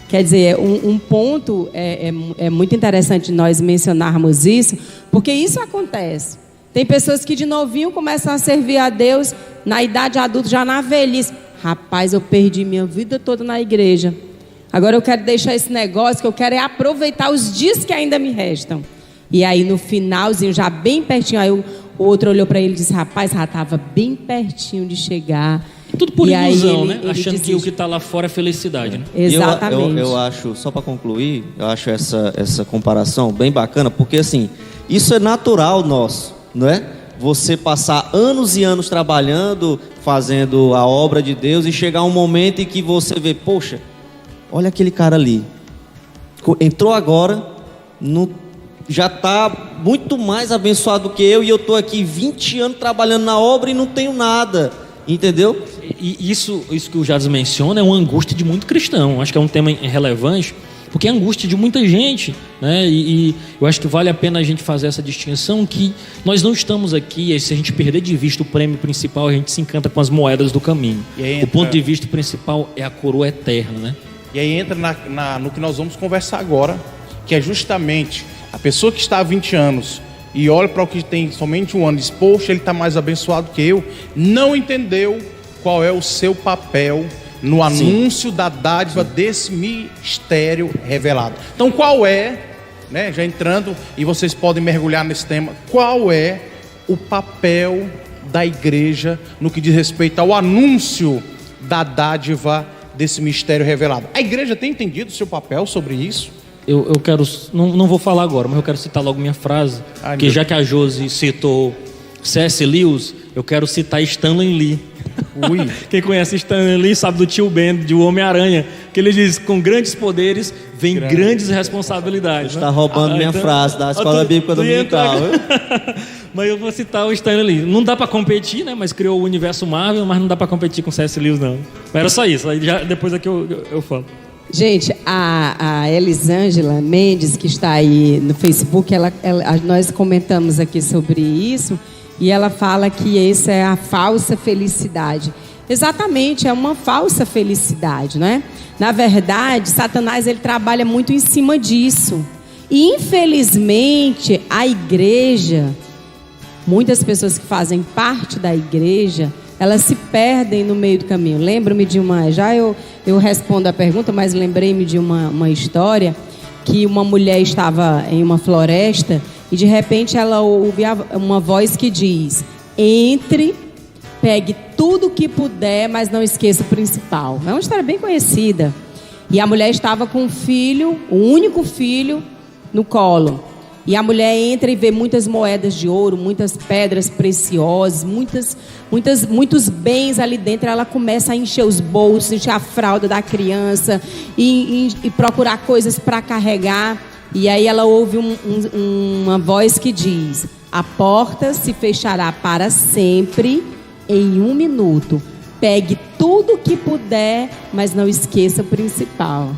Quer dizer, um ponto é muito interessante nós mencionarmos isso, porque isso acontece. Tem pessoas que de novinho começam a servir a Deus, na idade adulta, já na velhice. Rapaz, eu perdi minha vida toda na igreja. Agora eu quero deixar esse negócio, que eu quero é aproveitar os dias que ainda me restam. E aí no finalzinho, já bem pertinho, aí o outro olhou para ele e disse, rapaz, já estava bem pertinho de chegar. Tudo por ilusão, né? Achando que o que está lá fora é felicidade, né? Exatamente. Eu acho, só para concluir, eu acho essa comparação bem bacana, porque assim, isso é natural nosso, não é? Você passar anos e anos trabalhando, fazendo a obra de Deus e chegar um momento em que você vê, poxa, olha aquele cara ali, entrou agora, já está muito mais abençoado do que eu, e eu estou aqui 20 anos trabalhando na obra e não tenho nada, entendeu? E isso que o Jades menciona é uma angústia de muito cristão. Acho que é um tema relevante, porque é a angústia de muita gente, né? E eu acho que vale a pena a gente fazer essa distinção, que nós não estamos aqui, e se a gente perder de vista o prêmio principal, a gente se encanta com as moedas do caminho. O ponto de vista principal é a coroa eterna, né? E aí entra no que nós vamos conversar agora, que é justamente a pessoa que está há 20 anos e olha para o que tem somente um ano e diz, poxa, ele está mais abençoado que eu, não entendeu qual é o seu papel no anúncio da dádiva desse mistério revelado. Então qual é, né, já entrando, e vocês podem mergulhar nesse tema, qual é o papel da igreja no que diz respeito ao anúncio da dádiva desse mistério revelado? A igreja tem entendido o seu papel sobre isso? Eu quero, não vou falar agora, mas eu quero citar logo minha frase, que já que a Josi citou C.S. Lewis, eu quero citar Stanley Lee. Ui. Quem conhece Stanley Lee sabe do tio Ben, de O Homem-Aranha, que ele diz, com grandes poderes vem grandes responsabilidades. Você está roubando minha frase da Escola Bíblica Dominical. Mas eu vou citar o Stanley Lee. Não dá para competir, né? Mas criou o universo Marvel, mas não dá para competir com C.S. Lewis, não. Mas era só isso, aí depois aqui eu falo. Gente, a Elisângela Mendes, que está aí no Facebook, nós comentamos aqui sobre isso, e ela fala que essa é a falsa felicidade. Exatamente, é uma falsa felicidade, não é? Na verdade, Satanás, ele trabalha muito em cima disso. E infelizmente, a igreja, muitas pessoas que fazem parte da igreja, elas se perdem no meio do caminho. Lembro-me de eu respondo a pergunta, mas lembrei-me de uma história, que uma mulher estava em uma floresta e de repente ela ouve uma voz que diz, entre, pegue tudo o que puder, mas não esqueça o principal. É uma história bem conhecida. E a mulher estava com um filho, o único filho, no colo. E a mulher entra e vê muitas moedas de ouro, muitas pedras preciosas, muitos bens ali dentro. Ela começa a encher os bolsos, encher a fralda da criança e procurar coisas para carregar. E aí ela ouve uma voz que diz, a porta se fechará para sempre em 1 minuto. Pegue tudo que puder, mas não esqueça o principal.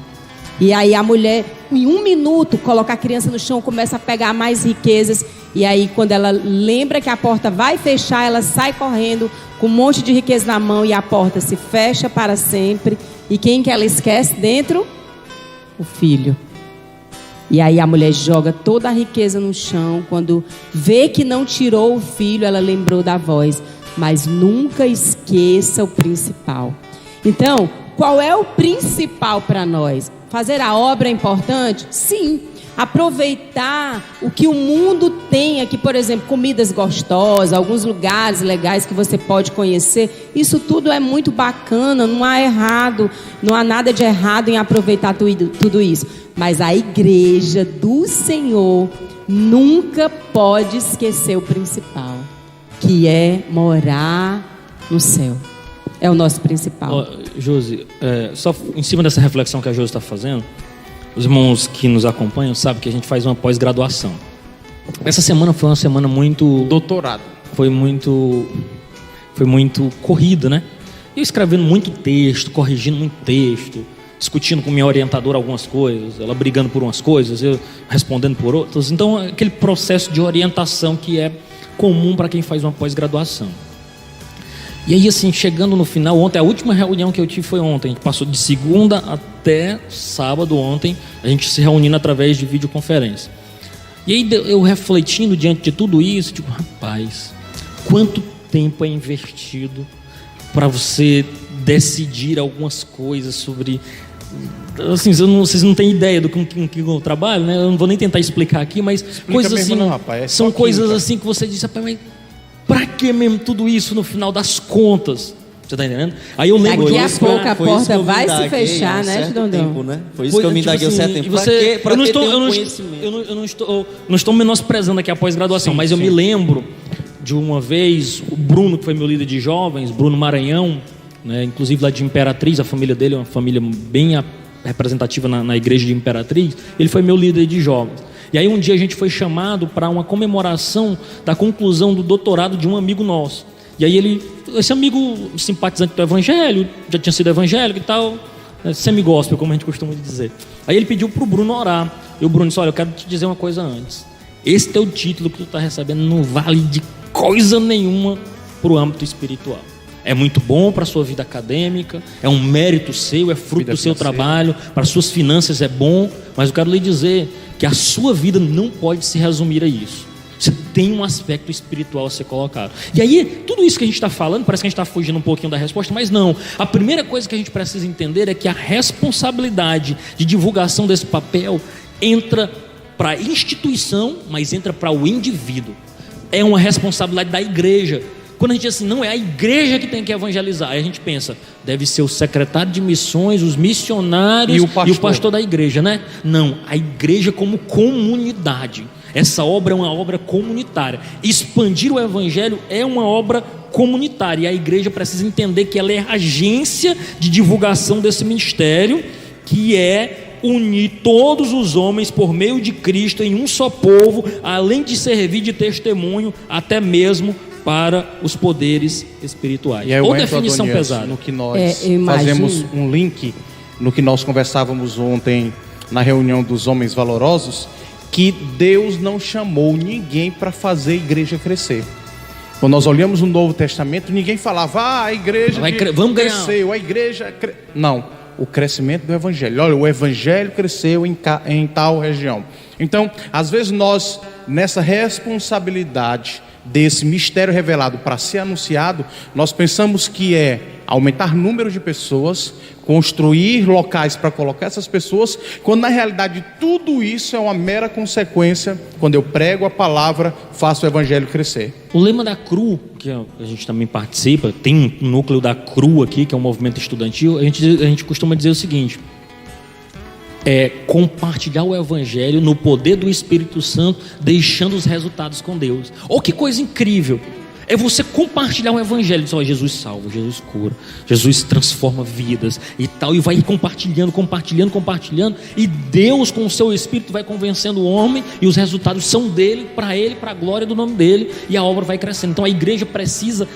E aí a mulher, em 1 minuto, coloca a criança no chão, começa a pegar mais riquezas. E aí quando ela lembra que a porta vai fechar, ela sai correndo com um monte de riqueza na mão e a porta se fecha para sempre. E quem que ela esquece dentro? O filho. E aí a mulher joga toda a riqueza no chão. Quando vê que não tirou o filho, ela lembrou da voz. Mas nunca esqueça o principal. Então, qual é o principal para nós? Fazer a obra é importante? Sim. Aproveitar o que o mundo tem aqui, por exemplo, comidas gostosas, alguns lugares legais que você pode conhecer. Isso tudo é muito bacana, não há errado, não há nada de errado em aproveitar tudo isso. Mas a igreja do Senhor nunca pode esquecer o principal, que é morar no céu. É o nosso principal. Josi, só em cima dessa reflexão que a Josi está fazendo, os irmãos que nos acompanham sabem que a gente faz uma pós-graduação. Essa semana foi uma semana muito... Doutorado. Foi muito corrida, né? Eu escrevendo muito texto, corrigindo muito texto, discutindo com minha orientadora algumas coisas, ela brigando por umas coisas, eu respondendo por outras. Então, aquele processo de orientação que é comum para quem faz uma pós-graduação. E aí, assim, chegando no final, ontem, a última reunião que eu tive foi ontem. A gente passou de segunda até sábado ontem, a gente se reunindo através de videoconferência. E aí, eu refletindo diante de tudo isso, tipo, rapaz, quanto tempo é investido para você decidir algumas coisas sobre... Assim, vocês não têm ideia do que eu trabalho, né? Eu não vou nem tentar explicar aqui, mas Explica coisas mesmo assim, não, rapaz, são coisas química. assim que você diz, rapaz, mas pra que mesmo tudo isso no final das contas? Você tá entendendo? Aí eu lembro Daqui de a uma- pouco a Foi isso que porta eu me vai se indaguei fechar, há um né, certo Dondão? tempo, né? Foi isso que eu me tipo indaguei há um certo tempo. e você, Pra que ter um conhecimento? eu não estou menosprezando aqui a pós-graduação, mas eu me lembro de uma vez, o Bruno, que foi meu líder de jovens, Bruno Maranhão, né, inclusive lá de Imperatriz, a família dele é uma família bem representativa na igreja de Imperatriz, ele foi meu líder de jovens. E aí um dia a gente foi chamado para uma comemoração da conclusão do doutorado de um amigo nosso. E aí esse amigo simpatizante do evangelho, já tinha sido evangélico e tal, né, semi-gospel, como a gente costuma dizer. Aí ele pediu para o Bruno orar. E o Bruno disse, olha, eu quero te dizer uma coisa antes. Esse teu título que tu está recebendo não vale de coisa nenhuma para o âmbito espiritual. É muito bom para a sua vida acadêmica, é um mérito seu, é fruto Vida do seu financeira. trabalho, para as suas finanças é bom, mas eu quero lhe dizer que a sua vida não pode se resumir a isso. Você tem um aspecto espiritual a ser colocado. E aí, tudo isso que a gente está falando, parece que a gente está fugindo um pouquinho da resposta, mas não. A primeira coisa que a gente precisa entender é que a responsabilidade de divulgação desse papel entra para a instituição, mas entra para o indivíduo. É uma responsabilidade da igreja. Quando a gente diz assim, não é a igreja que tem que evangelizar, aí a gente pensa, deve ser o secretário de missões, os missionários E o pastor da igreja, né? Não, a igreja como comunidade. Essa obra é uma obra comunitária. Expandir o evangelho é uma obra comunitária. E a igreja precisa entender que ela é a agência de divulgação desse ministério, que é unir todos os homens por meio de Cristo em um só povo, além de servir de testemunho até mesmo para os poderes espirituais. E aí eu Ou entro, definição Adonias, pesada. no que nós eu imagino. fazemos um link, no que nós conversávamos ontem na reunião dos homens valorosos, que Deus não chamou ninguém para fazer a igreja crescer. Quando nós olhamos o Novo Testamento, ninguém falava, a igreja vamos ganhar. cresceu, a igreja... Não, o crescimento do evangelho. Olha, o evangelho cresceu em tal região. Então, às vezes nós, nessa responsabilidade desse mistério revelado para ser anunciado, nós pensamos que é aumentar o número de pessoas, construir locais para colocar essas pessoas, quando na realidade tudo isso é uma mera consequência. Quando eu prego a palavra, faço o evangelho crescer. O lema da CRU, que a gente também participa, tem um núcleo da CRU aqui, que é um movimento estudantil, a gente costuma dizer o seguinte: é compartilhar o evangelho no poder do Espírito Santo, deixando os resultados com Deus. Oh, que coisa incrível! É você compartilhar o evangelho, diz, ó, Jesus salva, Jesus cura, Jesus transforma vidas e tal, e vai compartilhando, e Deus com o seu Espírito vai convencendo o homem, e os resultados são dele, para a glória do nome dele, e a obra vai crescendo. Então a igreja precisa,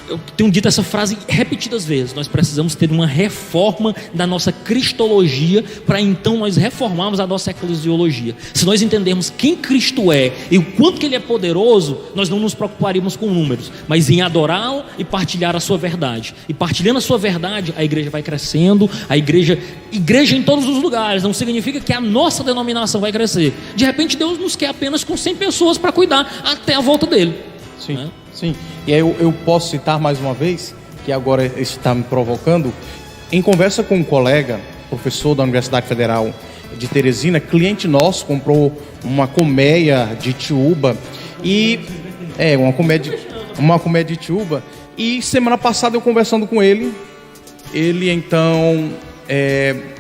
eu tenho dito essa frase repetidas vezes, nós precisamos ter uma reforma da nossa cristologia, para então nós reformarmos a nossa eclesiologia. Se nós entendermos quem Cristo é e o quanto que Ele é poderoso, nós não nos preocuparíamos com números, mas em adorá-lo e partilhar a sua verdade. E partilhando a sua verdade, a igreja vai crescendo. A igreja em todos os lugares, não significa que a nossa denominação vai crescer. De repente Deus nos quer apenas com 100 pessoas para cuidar até a volta dele. Sim, Né? sim. E aí eu posso citar mais uma vez, que agora está me provocando, em conversa com um colega, professor da Universidade Federal de Teresina, cliente nosso, comprou uma colmeia de Itiúba, e uma colmeia de Itiúba, e semana passada eu conversando com ele então,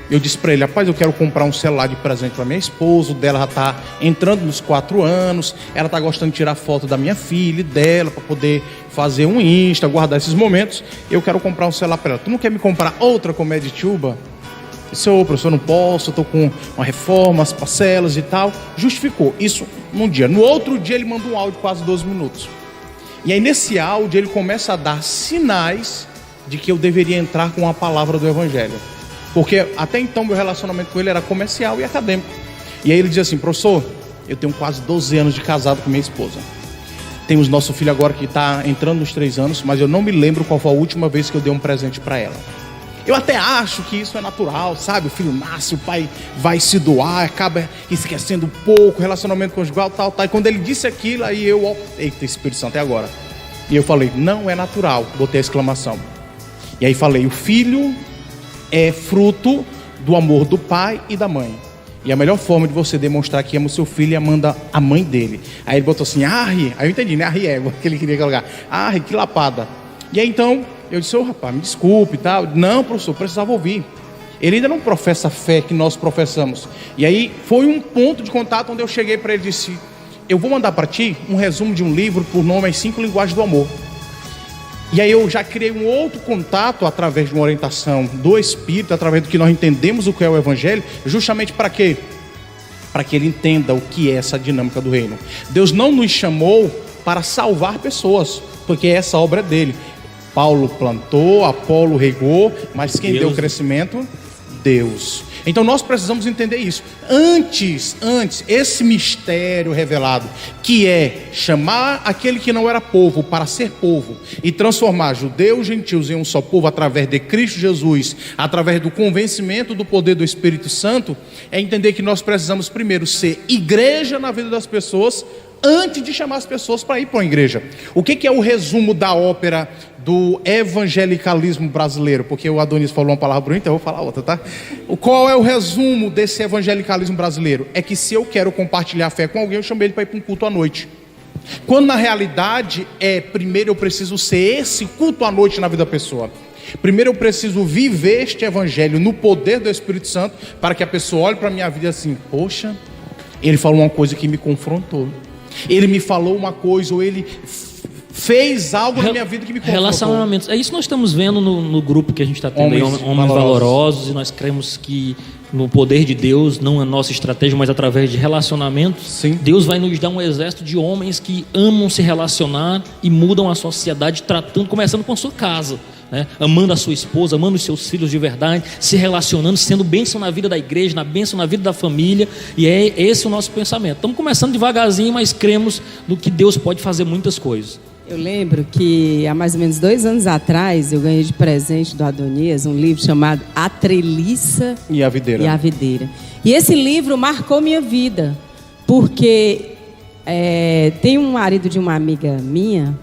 eu disse para ele, rapaz, eu quero comprar um celular de presente para minha esposa, o dela já está entrando nos 4 anos, ela está gostando de tirar foto da minha filha e dela, para poder fazer um Insta, guardar esses momentos, eu quero comprar um celular para ela. Tu não quer me comprar outra colmeia de Itiúba? disse, professor, não posso, estou com uma reforma, as parcelas e tal. Justificou isso num dia. No outro dia ele manda um áudio de quase 12 minutos. E aí nesse áudio ele começa a dar sinais de que eu deveria entrar com a palavra do Evangelho. Porque até então meu relacionamento com ele era comercial e acadêmico. E aí ele diz assim, professor, eu tenho quase 12 anos de casado com minha esposa. Temos nosso filho agora que está entrando nos 3 anos, mas eu não me lembro qual foi a última vez que eu dei um presente para ela. Eu até acho que isso é natural, sabe? O filho nasce, o pai vai se doar, acaba esquecendo um pouco, relacionamento conjugal, tal. E quando ele disse aquilo, aí eu, eita, Espírito Santo, é agora. E eu falei, não é natural, botei a exclamação. E aí falei, o filho é fruto do amor do pai e da mãe. E a melhor forma de você demonstrar que ama o seu filho é amando a mãe dele. Aí ele botou assim, aí eu entendi, né? Arri é, que ele queria colocar. Que lapada. E aí então, eu disse, rapaz, me desculpe e tal. Não, professor, precisava ouvir. Ele ainda não professa a fé que nós professamos. E aí foi um ponto de contato onde eu cheguei para ele e disse, eu vou mandar para ti um resumo de um livro por nome As 5 Linguagens do Amor. E aí eu já criei um outro contato através de uma orientação do Espírito, através do que nós entendemos o que é o Evangelho, justamente para quê? Para que ele entenda o que é essa dinâmica do reino. Deus não nos chamou para salvar pessoas, porque essa obra é dele. Paulo plantou, Apolo regou, mas quem deu o crescimento? Deus. Então nós precisamos entender isso. Antes, esse mistério revelado, que é chamar aquele que não era povo para ser povo e transformar judeus e gentios em um só povo através de Cristo Jesus, através do convencimento do poder do Espírito Santo, é entender que nós precisamos primeiro ser igreja na vida das pessoas, antes de chamar as pessoas para ir para uma igreja. O que é o resumo da ópera do evangelicalismo brasileiro? Porque o Adonis falou uma palavra bonita, eu vou falar outra, tá? Qual é o resumo desse evangelicalismo brasileiro? É que se eu quero compartilhar a fé com alguém, eu chamo ele para ir para um culto à noite. Quando na realidade primeiro eu preciso ser esse culto à noite na vida da pessoa. Primeiro eu preciso viver este evangelho no poder do Espírito Santo, para que a pessoa olhe para a minha vida assim, poxa, ele falou uma coisa que me confrontou. Ele me falou uma coisa, ou ele fez algo na minha vida que me confrontou. Relacionamentos. É isso que nós estamos vendo no grupo que a gente está tendo. Homens valorosos. E nós cremos que no poder de Deus, não a nossa estratégia, mas através de relacionamentos, sim, Deus vai nos dar um exército de homens que amam se relacionar e mudam a sociedade, começando com a sua casa, né? Amando a sua esposa, amando os seus filhos de verdade, se relacionando, sendo bênção na vida da igreja, bênção na vida da família. E é esse o nosso pensamento. Estamos começando devagarzinho, mas cremos no que Deus pode fazer muitas coisas. Eu lembro que há mais ou menos 2 anos atrás eu ganhei de presente do Adonias um livro chamado A Treliça e a Videira. E esse livro marcou minha vida, porque tem um marido de uma amiga minha,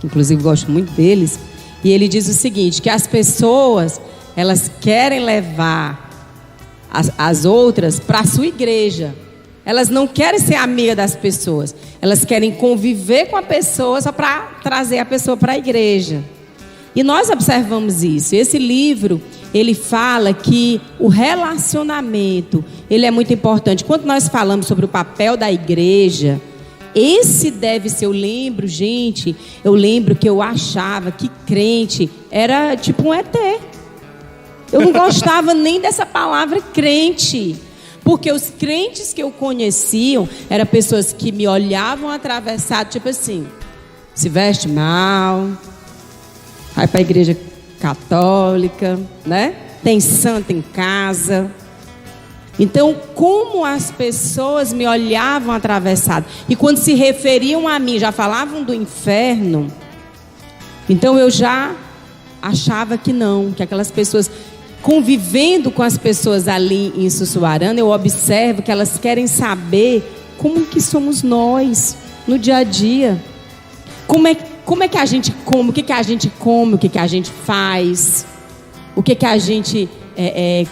inclusive gosto muito deles, e ele diz o seguinte, que as pessoas, elas querem levar as outras para a sua igreja. Elas não querem ser amiga das pessoas. Elas querem conviver com a pessoa só para trazer a pessoa para a igreja. E nós observamos isso. Esse livro, ele fala que o relacionamento, ele é muito importante. Quando nós falamos sobre o papel da igreja, esse deve ser, eu lembro que eu achava que crente era tipo um ET. Eu não gostava nem dessa palavra crente. Porque os crentes que eu conhecia eram pessoas que me olhavam atravessado, tipo assim, se veste mal, vai para a igreja católica, né? Tem santo em casa. Então, como as pessoas me olhavam atravessado, e quando se referiam a mim, já falavam do inferno, então eu já achava que não, que aquelas pessoas... Convivendo com as pessoas ali em Sussuarana, eu observo que elas querem saber como que somos nós no dia a dia. Como é que a gente come, o que a gente come, o que a gente faz, o que a gente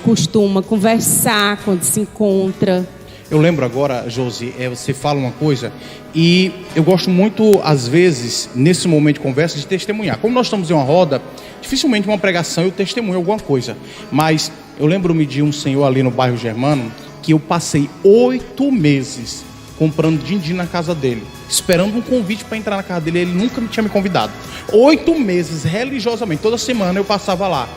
costuma conversar quando se encontra. Eu lembro agora, Josi, você fala uma coisa e eu gosto muito, às vezes, nesse momento de conversa, de testemunhar. Como nós estamos em uma roda, dificilmente uma pregação eu testemunho alguma coisa. Mas eu lembro-me de um senhor ali no bairro Germano, que eu passei 8 meses comprando din-din na casa dele, esperando um convite para entrar na casa dele. Ele nunca me tinha me convidado. 8 meses, religiosamente, toda semana eu passava lá.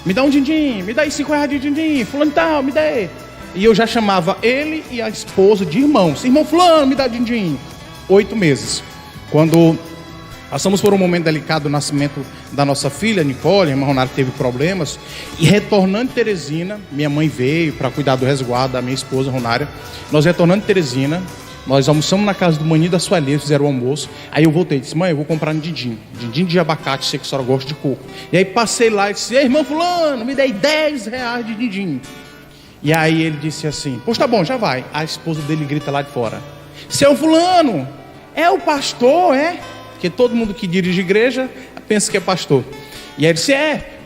me dá um din-din, me dá aí 5 reais de din-din, fulano tal, me dá aí. E eu já chamava ele e a esposa de irmãos. Irmão fulano, me dá din-din. 8 meses. Quando passamos por um momento delicado do nascimento da nossa filha, Nicole, a irmã Ronário teve problemas. E retornando de Teresina, minha mãe veio para cuidar do resguardo da minha esposa, Ronária. Nós retornando de Teresina, nós almoçamos na casa do Maninho da Sueli, fizeram o almoço. Aí eu voltei e disse, mãe, eu vou comprar um din-din de abacate, sei que a senhora gosta de coco. E aí passei lá e disse, ei, irmão fulano, me dei 10 reais de din-din. E aí ele disse assim, pois tá bom, já vai. A esposa dele grita lá de fora, seu fulano, é o pastor, é? Porque todo mundo que dirige igreja pensa que é pastor. E aí ele disse,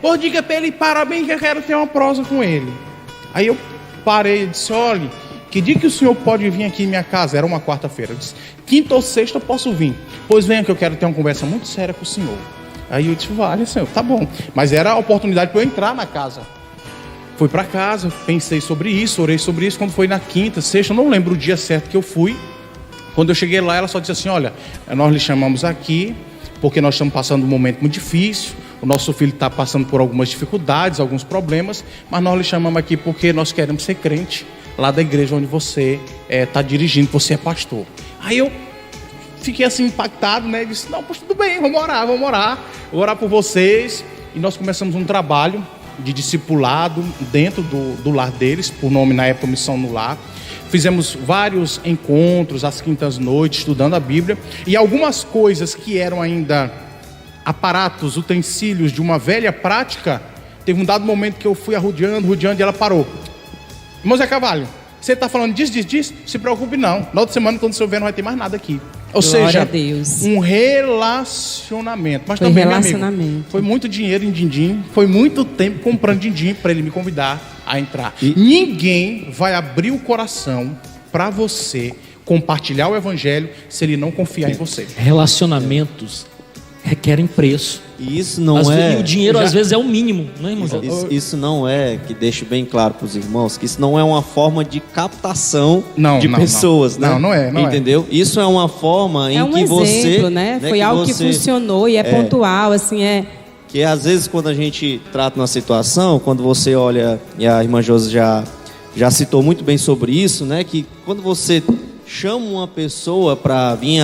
pô, diga pra ele, parabéns, que eu quero ter uma prosa com ele. Aí eu parei e disse, olha, que dia que o senhor pode vir aqui em minha casa? Era uma quarta-feira. Eu disse, quinta ou sexta eu posso vir. Pois venha que eu quero ter uma conversa muito séria com o senhor. Aí eu disse, vale, senhor, tá bom. Mas era a oportunidade para eu entrar na casa. Fui para casa, pensei sobre isso, orei sobre isso. Quando foi na quinta, sexta, eu não lembro o dia certo que eu fui. Quando eu cheguei lá, ela só disse assim, olha, nós lhe chamamos aqui porque nós estamos passando um momento muito difícil. O nosso filho está passando por algumas dificuldades, alguns problemas, mas nós lhe chamamos aqui porque nós queremos ser crente lá da igreja onde você está dirigindo, você é pastor. Aí eu fiquei assim impactado, né? Disse, não, pois tudo bem, vamos orar, vou orar por vocês. E nós começamos um trabalho de discipulado dentro do lar deles, por nome na época Missão no Lar. Fizemos vários encontros às quintas-noites, estudando a Bíblia. E algumas coisas que eram ainda aparatos, utensílios de uma velha prática, teve um dado momento que eu fui rodeando e ela parou. Irmão Zé Carvalho, você está falando disso? Se preocupe não. Na outra semana, quando você ver, não vai ter mais nada aqui. Ou seja, a Deus. Um relacionamento. Mas foi também, relacionamento. Meu amigo, foi muito dinheiro em din-din, foi muito tempo comprando din-din para ele me convidar a entrar. Ninguém vai abrir o coração para você compartilhar o evangelho se ele não confiar em você. Relacionamentos requerem preço. E isso não E o dinheiro às vezes é o mínimo, não é, irmão? Isso não é, que deixe bem claro para os irmãos, que isso não é uma forma de captação de pessoas, né? Não é. Entendeu? Isso é uma forma em que exemplo, você... né? Foi algo que funcionou e é pontual, assim, Que às vezes quando a gente trata uma situação, quando você olha, e a irmã Josi já citou muito bem sobre isso, né? Que quando você chama uma pessoa para vir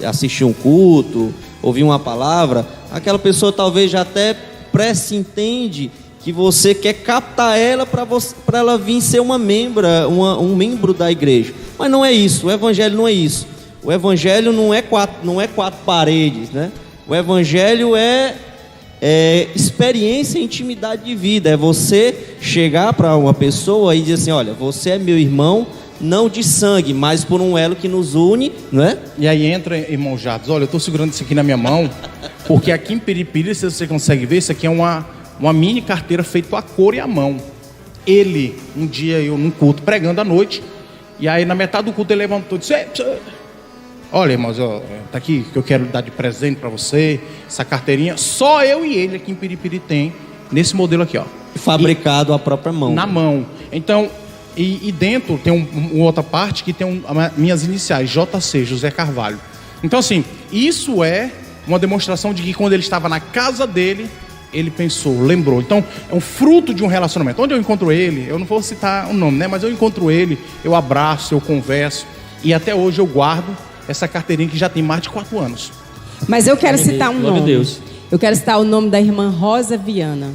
assistir um culto, ouvir uma palavra, aquela pessoa talvez já até pré-entende que você quer captar ela para ela vir ser um membro da igreja. Mas não é isso, o evangelho não é isso. O evangelho não é quatro paredes, né? O evangelho é experiência e intimidade de vida. É você chegar para uma pessoa e dizer assim, olha, você é meu irmão, não de sangue, mas por um elo que nos une, não é? E aí entra, irmão Jatos, olha, eu estou segurando isso aqui na minha mão, porque aqui em Piripiri, se você consegue ver, isso aqui é uma mini carteira feita a cor e a mão. Ele, um dia eu num culto, pregando à noite, e aí na metade do culto ele levantou e disse, olha, irmãos, tá aqui que eu quero dar de presente para você, essa carteirinha, só eu e ele aqui em Piripiri tem, nesse modelo aqui, ó. Fabricado à própria mão. Na mão. Então, e dentro tem uma outra parte que tem minhas iniciais, JC, José Carvalho. Então, assim, isso é uma demonstração de que quando ele estava na casa dele, ele pensou, lembrou. Então, é um fruto de um relacionamento. Onde eu encontro ele, eu não vou citar o nome, né? Mas eu encontro ele, eu abraço, eu converso. E até hoje eu guardo essa carteirinha que já tem mais de 4 anos. Mas eu quero citar um nome. Deus. Eu quero citar o nome da irmã Rosa Viana.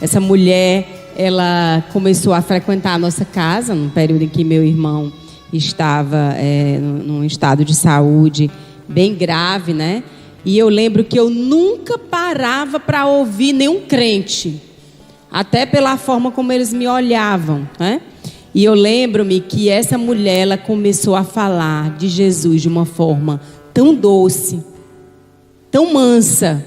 Essa mulher, ela começou a frequentar a nossa casa num período em que meu irmão estava num estado de saúde bem grave, né? E eu lembro que eu nunca parava para ouvir nenhum crente, até pela forma como eles me olhavam, né? E eu lembro-me que essa mulher, ela começou a falar de Jesus de uma forma tão doce, tão mansa.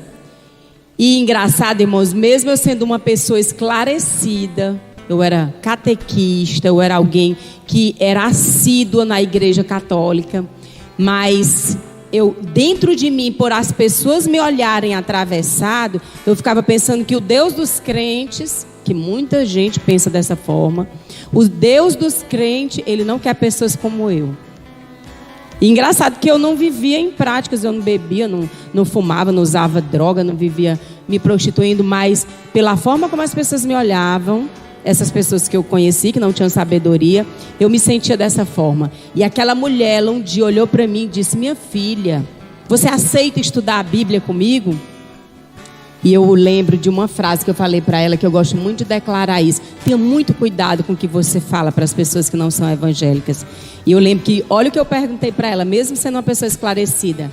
E engraçado, irmãos, mesmo eu sendo uma pessoa esclarecida, eu era catequista, eu era alguém que era assídua na igreja católica, mas eu, dentro de mim, por as pessoas me olharem atravessado, eu ficava pensando que o Deus dos crentes, que muita gente pensa dessa forma, o Deus dos crentes, ele não quer pessoas como eu. E engraçado que eu não vivia em práticas, eu não bebia, não fumava, não usava droga, não vivia me prostituindo, mas pela forma como as pessoas me olhavam, essas pessoas que eu conheci, que não tinham sabedoria, eu me sentia dessa forma. E aquela mulher, ela um dia olhou para mim e disse: minha filha, você aceita estudar a Bíblia comigo? E eu lembro de uma frase que eu falei para ela, que eu gosto muito de declarar isso: tenha muito cuidado com o que você fala para as pessoas que não são evangélicas. E eu lembro que, olha o que eu perguntei para ela, mesmo sendo uma pessoa esclarecida: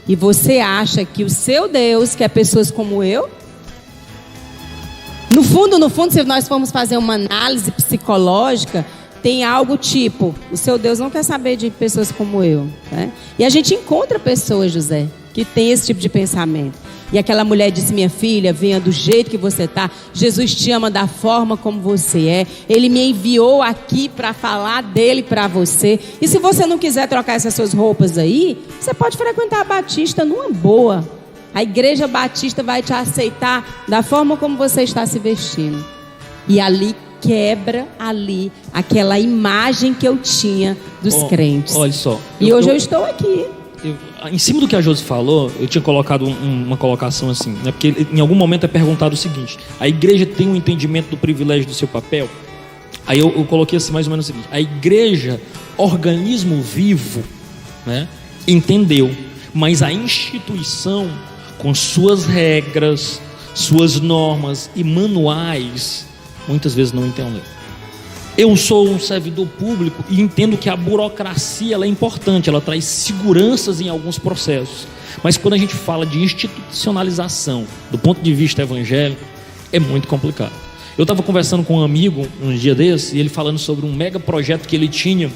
e você acha que o seu Deus quer pessoas como eu? No fundo, se nós formos fazer uma análise psicológica, tem algo tipo: o seu Deus não quer saber de pessoas como eu, né? E a gente encontra pessoas, José, que tem esse tipo de pensamento. E aquela mulher disse: minha filha, venha do jeito que você está. Jesus te ama da forma como você é. Ele me enviou aqui para falar dele para você. E se você não quiser trocar essas suas roupas aí, você pode frequentar a Batista numa boa. A igreja Batista vai te aceitar da forma como você está se vestindo. E ali quebra aquela imagem que eu tinha dos crentes. Olha só. E hoje eu estou aqui. Em cima do que a Josi falou, eu tinha colocado uma colocação assim, né? Porque em algum momento é perguntado o seguinte: a igreja tem um entendimento do privilégio do seu papel? Aí eu coloquei assim mais ou menos o seguinte: a igreja, organismo vivo, né, entendeu, mas a instituição, com suas regras, suas normas e manuais, muitas vezes não entendeu. Eu sou um servidor público e entendo que a burocracia ela é importante, ela traz seguranças em alguns processos. Mas quando a gente fala de institucionalização do ponto de vista evangélico, é muito complicado. Eu estava conversando com um amigo um dia desses, e ele falando sobre um mega projeto que ele tinha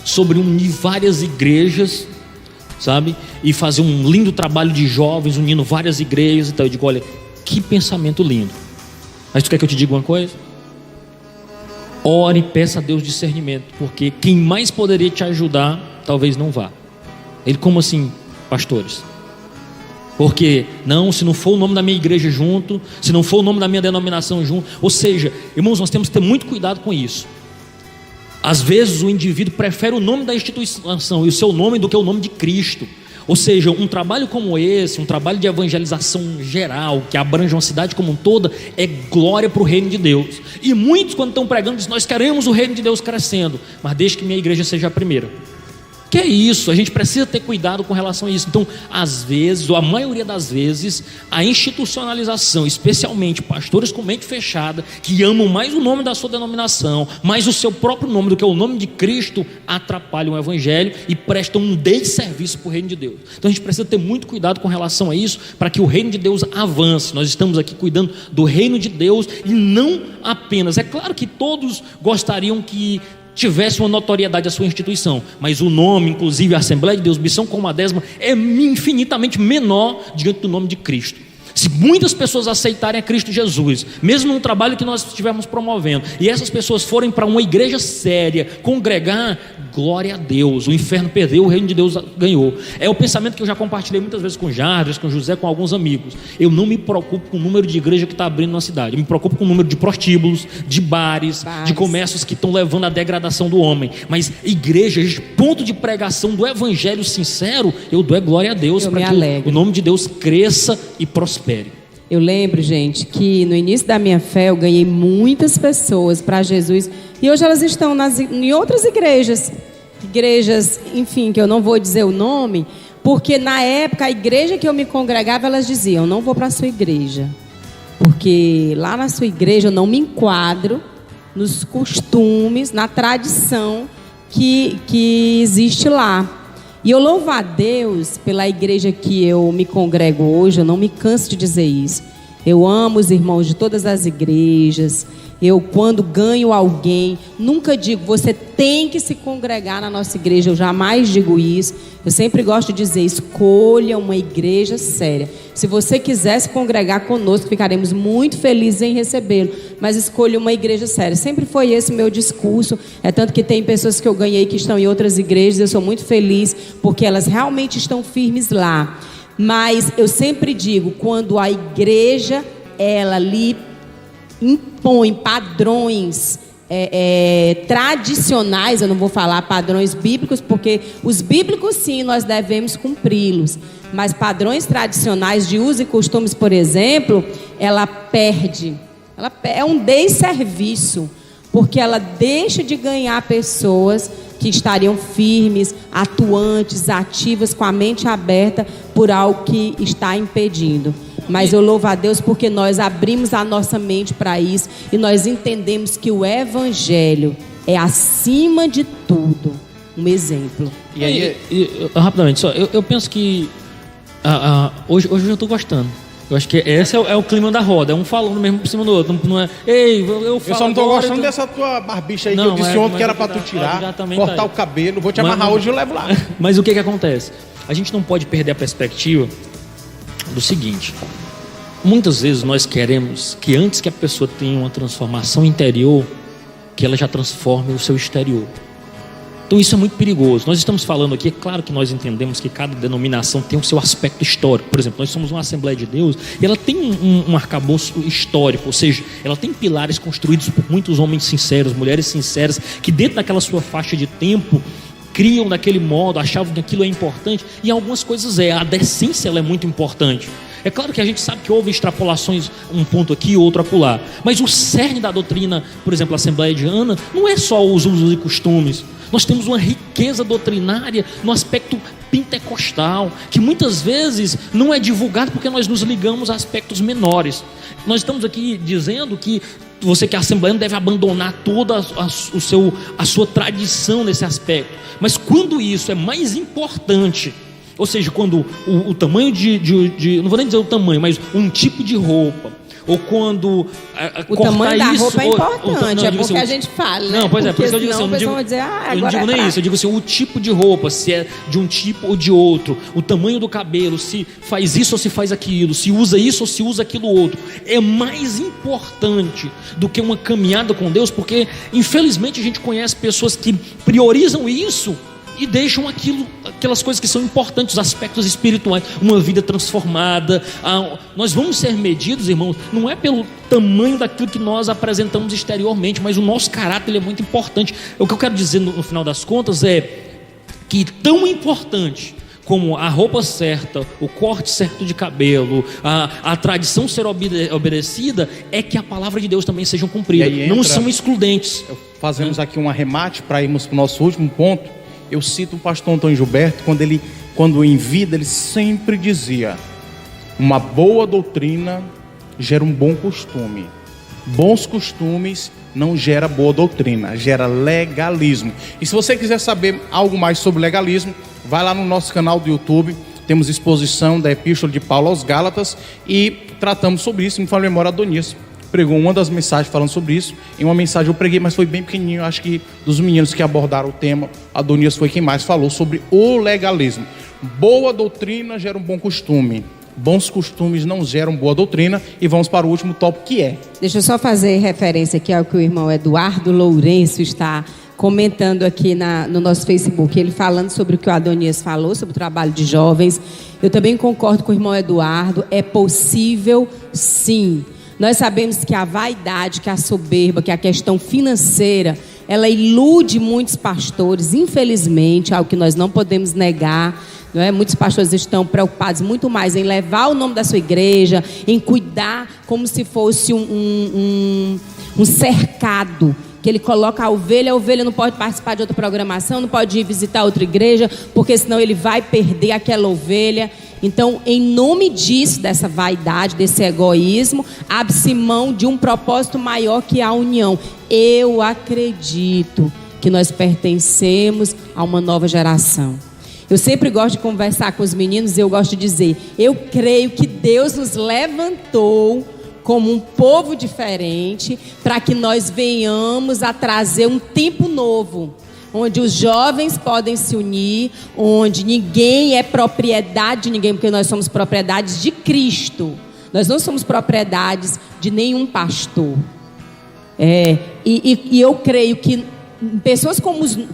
sobre unir várias igrejas, sabe? E fazer um lindo trabalho de jovens, unindo várias igrejas e tal. Eu digo: olha, que pensamento lindo. Mas tu quer que eu te diga uma coisa? Ore e peça a Deus discernimento, porque quem mais poderia te ajudar, talvez não vá. Ele: como assim, pastores? Porque, não, se não for o nome da minha igreja junto, se não for o nome da minha denominação junto. Ou seja, irmãos, nós temos que ter muito cuidado com isso. Às vezes o indivíduo prefere o nome da instituição e o seu nome do que o nome de Cristo. Ou seja, um trabalho como esse, um trabalho de evangelização geral, que abrange uma cidade como um toda, é glória para o reino de Deus. E muitos, quando estão pregando, dizem: nós queremos o reino de Deus crescendo, mas deixe que minha igreja seja a primeira. Que é isso? A gente precisa ter cuidado com relação a isso. Então, às vezes, ou a maioria das vezes, a institucionalização, especialmente pastores com mente fechada, que amam mais o nome da sua denominação, mais o seu próprio nome do que o nome de Cristo, atrapalham o evangelho e prestam um desserviço para o reino de Deus. Então a gente precisa ter muito cuidado com relação a isso, para que o reino de Deus avance. Nós estamos aqui cuidando do reino de Deus e não apenas. É claro que todos gostariam que tivesse uma notoriedade a sua instituição, mas o nome, inclusive a Assembleia de Deus, Missão como a 10ª, é infinitamente menor diante do nome de Cristo. Se muitas pessoas aceitarem a Cristo Jesus, mesmo no trabalho que nós estivermos promovendo, e essas pessoas forem para uma igreja séria, congregar, glória a Deus, o inferno perdeu, o reino de Deus ganhou. É o pensamento que eu já compartilhei muitas vezes com Jardim, com José, com alguns amigos. Eu não me preocupo com o número de igreja que está abrindo na cidade, eu me preocupo com o número de prostíbulos, de bares, de comércios que estão levando à degradação do homem. Mas igrejas, ponto de pregação do evangelho sincero, eu dou glória a Deus para que o nome de Deus cresça e prospere. Eu lembro, gente, que no início da minha fé eu ganhei muitas pessoas para Jesus, e hoje elas estão em outras igrejas, enfim, que eu não vou dizer o nome, porque na época a igreja que eu me congregava, elas diziam: não vou para a sua igreja, porque lá na sua igreja eu não me enquadro nos costumes, na tradição que existe lá. E eu louvo a Deus pela igreja que eu me congrego hoje, eu não me canso de dizer isso. Eu amo os irmãos de todas as igrejas. Eu, quando ganho alguém, nunca digo: você tem que se congregar na nossa igreja. Eu jamais digo isso. Eu sempre gosto de dizer: escolha uma igreja séria. Se você quiser se congregar conosco, ficaremos muito felizes em recebê-lo. Mas escolha uma igreja séria. Sempre foi esse o meu discurso. É tanto que tem pessoas que eu ganhei que estão em outras igrejas. Eu sou muito feliz porque elas realmente estão firmes lá. Mas eu sempre digo: quando a igreja, ela lhe impõe padrões, tradicionais, eu não vou falar padrões bíblicos, porque os bíblicos sim, nós devemos cumpri-los, mas padrões tradicionais de uso e costumes, por exemplo, ela perde, é um desserviço, porque ela deixa de ganhar pessoas que estariam firmes, atuantes, ativas, com a mente aberta por algo que está impedindo. Mas eu louvo a Deus porque nós abrimos a nossa mente para isso e nós entendemos que o Evangelho é, acima de tudo, um exemplo. E aí, rapidamente, só, eu penso que hoje eu estou gostando. Eu acho que esse é o clima da roda, é um falando mesmo por cima do outro, não é? Ei, eu falo. Eu só não tô gostando dessa tua barbicha aí, que eu disse ontem que era para tu tirar, cortar o cabelo, vou te amarrar hoje e eu levo lá. Mas o que acontece? A gente não pode perder a perspectiva do seguinte: muitas vezes nós queremos que antes que a pessoa tenha uma transformação interior, que ela já transforme o seu exterior. Então isso é muito perigoso. Nós estamos falando aqui, é claro que nós entendemos que cada denominação tem o seu aspecto histórico. Por exemplo, nós somos uma Assembleia de Deus e ela tem um arcabouço histórico, ou seja, ela tem pilares construídos por muitos homens sinceros, mulheres sinceras, que dentro daquela sua faixa de tempo criam daquele modo, achavam que aquilo é importante, e algumas coisas a decência ela é muito importante. É claro que a gente sabe que houve extrapolações, um ponto aqui, outro acolá, mas o cerne da doutrina, por exemplo, a Assembleia de Ana, não é só os usos e costumes. Nós temos uma riqueza doutrinária no aspecto pentecostal, que muitas vezes não é divulgado porque nós nos ligamos a aspectos menores. Nós estamos aqui dizendo que você que é assembleano deve abandonar toda a sua tradição nesse aspecto. Mas quando isso é mais importante, ou seja, quando o tamanho não vou nem dizer o tamanho, mas um tipo de roupa, ou quando o tamanho da roupa é importante, é bom que a gente fale, né? Não, pois é, por isso eu digo assim, eu não digo nem isso, eu digo assim, o tipo de roupa, se é de um tipo ou de outro, o tamanho do cabelo, se faz isso ou se faz aquilo, se usa isso ou se usa aquilo outro, é mais importante do que uma caminhada com Deus, porque infelizmente a gente conhece pessoas que priorizam isso e deixam aquelas coisas que são importantes, os aspectos espirituais, uma vida transformada. Nós vamos ser medidos, irmãos, não é pelo tamanho daquilo que nós apresentamos exteriormente, mas o nosso caráter ele é muito importante. O que eu quero dizer no final das contas é que tão importante como a roupa certa, o corte certo de cabelo, a tradição ser obedecida, é que a palavra de Deus também seja cumprida. Não são excludentes. Fazemos aqui um arremate para irmos para o nosso último ponto. Eu cito o pastor Antônio Gilberto, quando em vida ele sempre dizia: uma boa doutrina gera um bom costume. Bons costumes não gera boa doutrina, gera legalismo. E se você quiser saber algo mais sobre legalismo, vai lá no nosso canal do YouTube. Temos exposição da Epístola de Paulo aos Gálatas e tratamos sobre isso. Me fala a memória, Adonias pregou uma das mensagens falando sobre isso. Em uma mensagem eu preguei, mas foi bem pequenininho. Acho que dos meninos que abordaram o tema, Adonias foi quem mais falou sobre o legalismo. Boa doutrina gera um bom costume. Bons costumes não geram boa doutrina. E vamos para o último tópico, que é... Deixa eu só fazer referência aqui ao que o irmão Eduardo Lourenço está comentando aqui no nosso Facebook. Ele falando sobre o que o Adonias falou, sobre o trabalho de jovens. Eu também concordo com o irmão Eduardo. É possível, sim. Nós sabemos que a vaidade, que a soberba, que a questão financeira, ela ilude muitos pastores, infelizmente, algo que nós não podemos negar, não é? Muitos pastores estão preocupados muito mais em levar o nome da sua igreja, em cuidar como se fosse um cercado, que ele coloca a ovelha não pode participar de outra programação, não pode ir visitar outra igreja, porque senão ele vai perder aquela ovelha. Então, em nome disso, dessa vaidade, desse egoísmo, abre-se mão de um propósito maior que a união. Eu acredito que nós pertencemos a uma nova geração. Eu sempre gosto de conversar com os meninos e eu gosto de dizer, eu creio que Deus nos levantou como um povo diferente para que nós venhamos a trazer um tempo novo, onde os jovens podem se unir, onde ninguém é propriedade de ninguém, porque nós somos propriedades de Cristo. Nós não somos propriedades de nenhum pastor. E eu creio que pessoas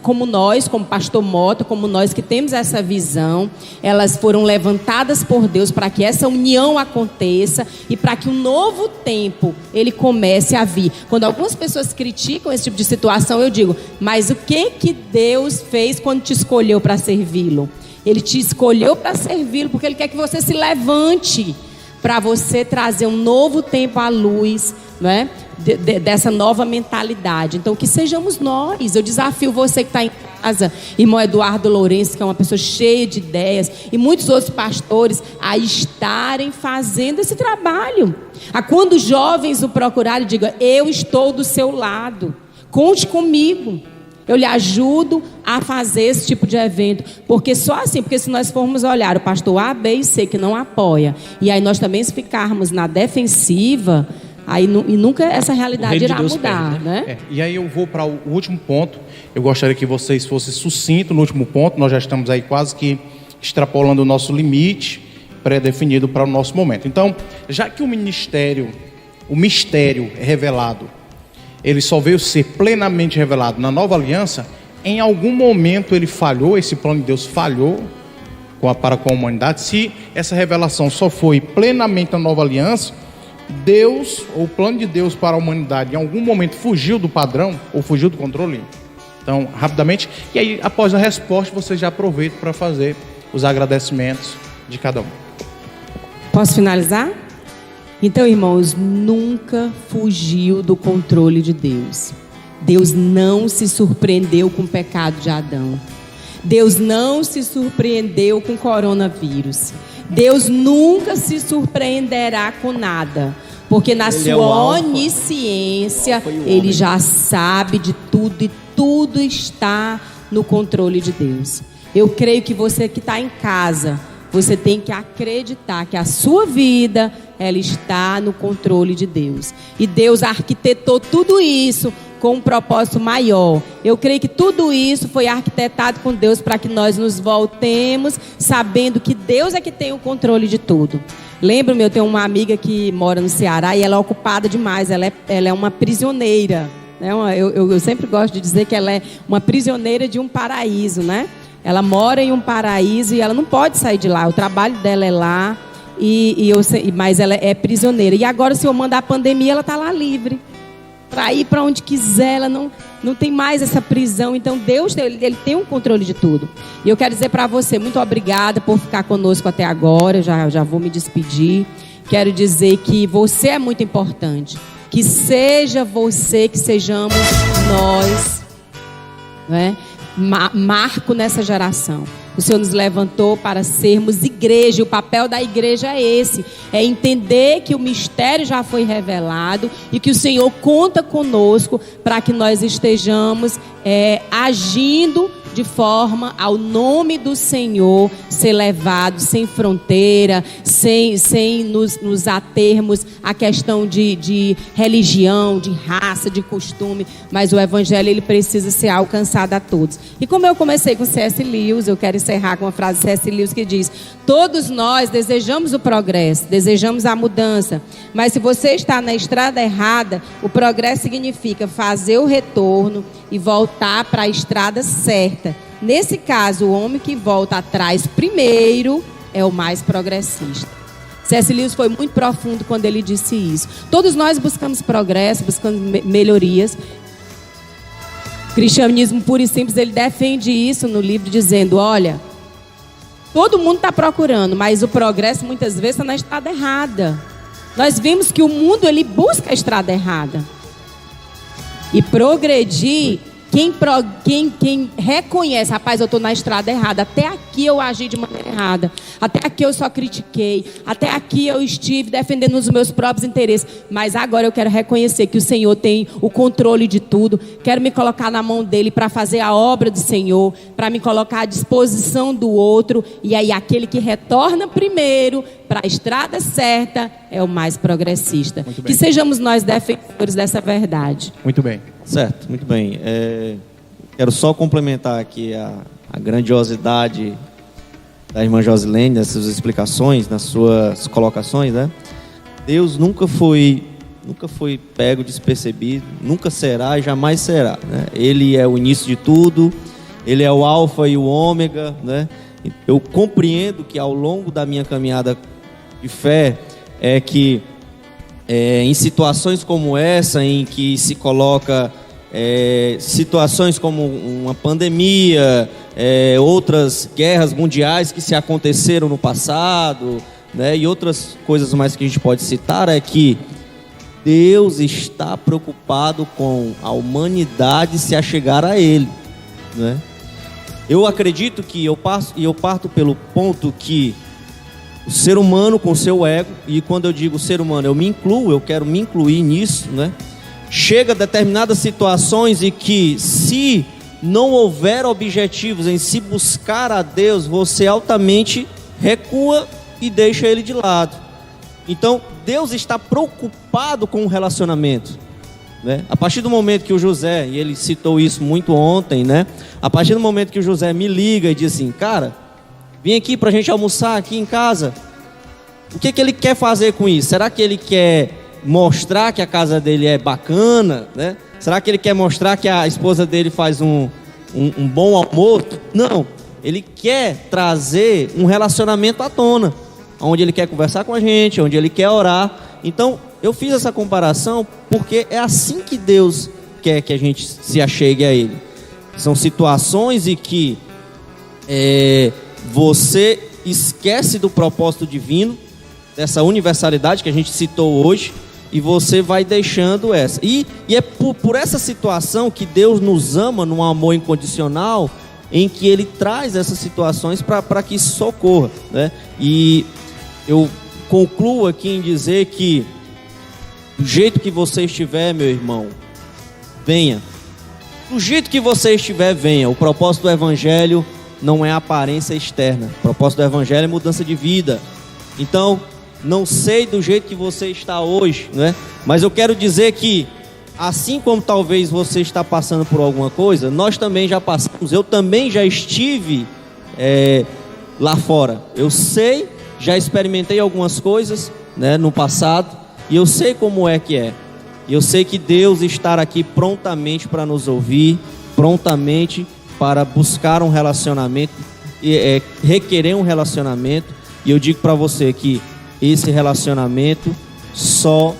como nós, como pastor Mota, como nós que temos essa visão, elas foram levantadas por Deus para que essa união aconteça e para que um novo tempo ele comece a vir. Quando algumas pessoas criticam esse tipo de situação, eu digo, mas o que Deus fez quando te escolheu para servi-lo? Ele te escolheu para servi-lo porque Ele quer que você se levante para você trazer um novo tempo à luz, não é? Dessa nova mentalidade. Então, que sejamos nós. Eu desafio você que está em casa, irmão Eduardo Lourenço, que é uma pessoa cheia de ideias, e muitos outros pastores, a estarem fazendo esse trabalho. A quando os jovens o procurarem, diga: eu estou do seu lado, conte comigo. Eu lhe ajudo a fazer esse tipo de evento. Porque só assim, porque se nós formos olhar o pastor A, B e C que não apoia, e aí nós também ficarmos na defensiva, aí e nunca essa realidade irá mudar, perde, né? E aí eu vou para o último ponto. Eu gostaria que vocês fossem sucintos no último ponto. Nós já estamos aí quase que extrapolando o nosso limite pré-definido para o nosso momento. Então, já que o mistério é revelado, ele só veio ser plenamente revelado na nova aliança, em algum momento ele falhou, esse plano de Deus falhou para com a humanidade. Se essa revelação só foi plenamente na nova aliança, Deus, ou o plano de Deus para a humanidade, em algum momento fugiu do padrão, ou fugiu do controle. Então, rapidamente, e aí após a resposta, você já aproveita para fazer os agradecimentos de cada um. Posso finalizar? Então, irmãos, nunca fugiu do controle de Deus. Deus não se surpreendeu com o pecado de Adão. Deus não se surpreendeu com o coronavírus. Deus nunca se surpreenderá com nada. Porque na sua onisciência, Ele já sabe de tudo e tudo está no controle de Deus. Eu creio que você que está em casa, você tem que acreditar que a sua vida, ela está no controle de Deus. E Deus arquitetou tudo isso com um propósito maior. Eu creio que tudo isso foi arquitetado com Deus para que nós nos voltemos sabendo que Deus é que tem o controle de tudo. Lembro-me, eu tenho uma amiga que mora no Ceará e ela é ocupada demais, ela é uma prisioneira, né? Eu sempre gosto de dizer que ela é uma prisioneira de um paraíso, né? Ela mora em um paraíso e ela não pode sair de lá, o trabalho dela é lá, mas ela é prisioneira. E agora, se eu mandar a pandemia, ela está lá livre para ir para onde quiser, ela não tem mais essa prisão. Então Deus ele tem um controle de tudo. E eu quero dizer para você, muito obrigada por ficar conosco até agora. Já vou me despedir. Quero dizer que você é muito importante, que seja você, que sejamos nós, né? Marco nessa geração. O Senhor nos levantou para sermos igreja. E o papel da igreja é esse: é entender que o mistério já foi revelado e que o Senhor conta conosco para que nós estejamos agindo de forma ao nome do Senhor ser levado sem fronteira, sem nos atermos à questão de religião, de raça, de costume, mas o evangelho ele precisa ser alcançado a todos. E como eu comecei com C.S. Lewis, eu quero encerrar com a frase de C.S. Lewis que diz: todos nós desejamos o progresso, desejamos a mudança, mas se você está na estrada errada, o progresso significa fazer o retorno e voltar para a estrada certa. Nesse caso, o homem que volta atrás primeiro é o mais progressista. C.S. Lewis foi muito profundo quando ele disse isso. Todos nós buscamos progresso, buscamos melhorias. O cristianismo puro e simples, ele defende isso no livro, dizendo: olha, todo mundo está procurando, mas o progresso muitas vezes está na estrada errada. Nós vimos que o mundo ele busca a estrada errada. E progredir, quem reconhece: rapaz, eu estou na estrada errada, até aqui eu agi de maneira errada, até aqui eu só critiquei, até aqui eu estive defendendo os meus próprios interesses, mas agora eu quero reconhecer que o Senhor tem o controle de tudo, quero me colocar na mão dele para fazer a obra do Senhor, para me colocar à disposição do outro, e aí aquele que retorna primeiro para a estrada certa é o mais progressista. Que sejamos nós defensores dessa verdade. Muito bem. Certo, muito bem. Quero só complementar aqui a grandiosidade da irmã Josilene, nessas explicações, nas suas colocações, né? Deus nunca foi nunca foi pego despercebido, nunca será e jamais será, né? Ele é o início de tudo, Ele é o alfa e o ômega, né? Eu compreendo que ao longo da minha caminhada de fé, é que em situações como essa, em que se coloca situações como uma pandemia, outras guerras mundiais que se aconteceram no passado, né, e outras coisas mais que a gente pode citar, é que Deus está preocupado com a humanidade se achegar a Ele, né? Eu acredito que eu parto pelo ponto que o ser humano com seu ego, e quando eu digo ser humano, eu quero me incluir nisso, né? Chega a determinadas situações em que, se não houver objetivos em se buscar a Deus, você altamente recua e deixa Ele de lado. Então, Deus está preocupado com o relacionamento, né? A partir do momento que o José, e ele citou isso muito ontem, né? A partir do momento que o José me liga e diz assim: cara, vim aqui para a gente almoçar aqui em casa. O que ele quer fazer com isso? Será que ele quer mostrar que a casa dele é bacana, né? Será que ele quer mostrar que a esposa dele faz um bom almoço? Não, ele quer trazer um relacionamento à tona, onde ele quer conversar com a gente, onde ele quer orar. Então, eu fiz essa comparação porque é assim que Deus quer que a gente se achegue a Ele. São situações em que você esquece do propósito divino, dessa universalidade que a gente citou hoje, e você vai deixando essa. E é por essa situação que Deus nos ama num amor incondicional, em que Ele traz essas situações para que isso socorra, né? E eu concluo aqui em dizer que, do jeito que você estiver, meu irmão, venha. Do jeito que você estiver, venha. O propósito do Evangelho não é aparência externa. O propósito do Evangelho é mudança de vida. Então, não sei do jeito que você está hoje, né? Mas eu quero dizer que, assim como talvez você está passando por alguma coisa, nós também já passamos. Eu também já estive lá fora. Eu sei, já experimentei algumas coisas, né, no passado, e eu sei como é que é. E eu sei que Deus está aqui prontamente para nos ouvir, prontamente para buscar um relacionamento, requerer um relacionamento. E eu digo para você que esse relacionamento só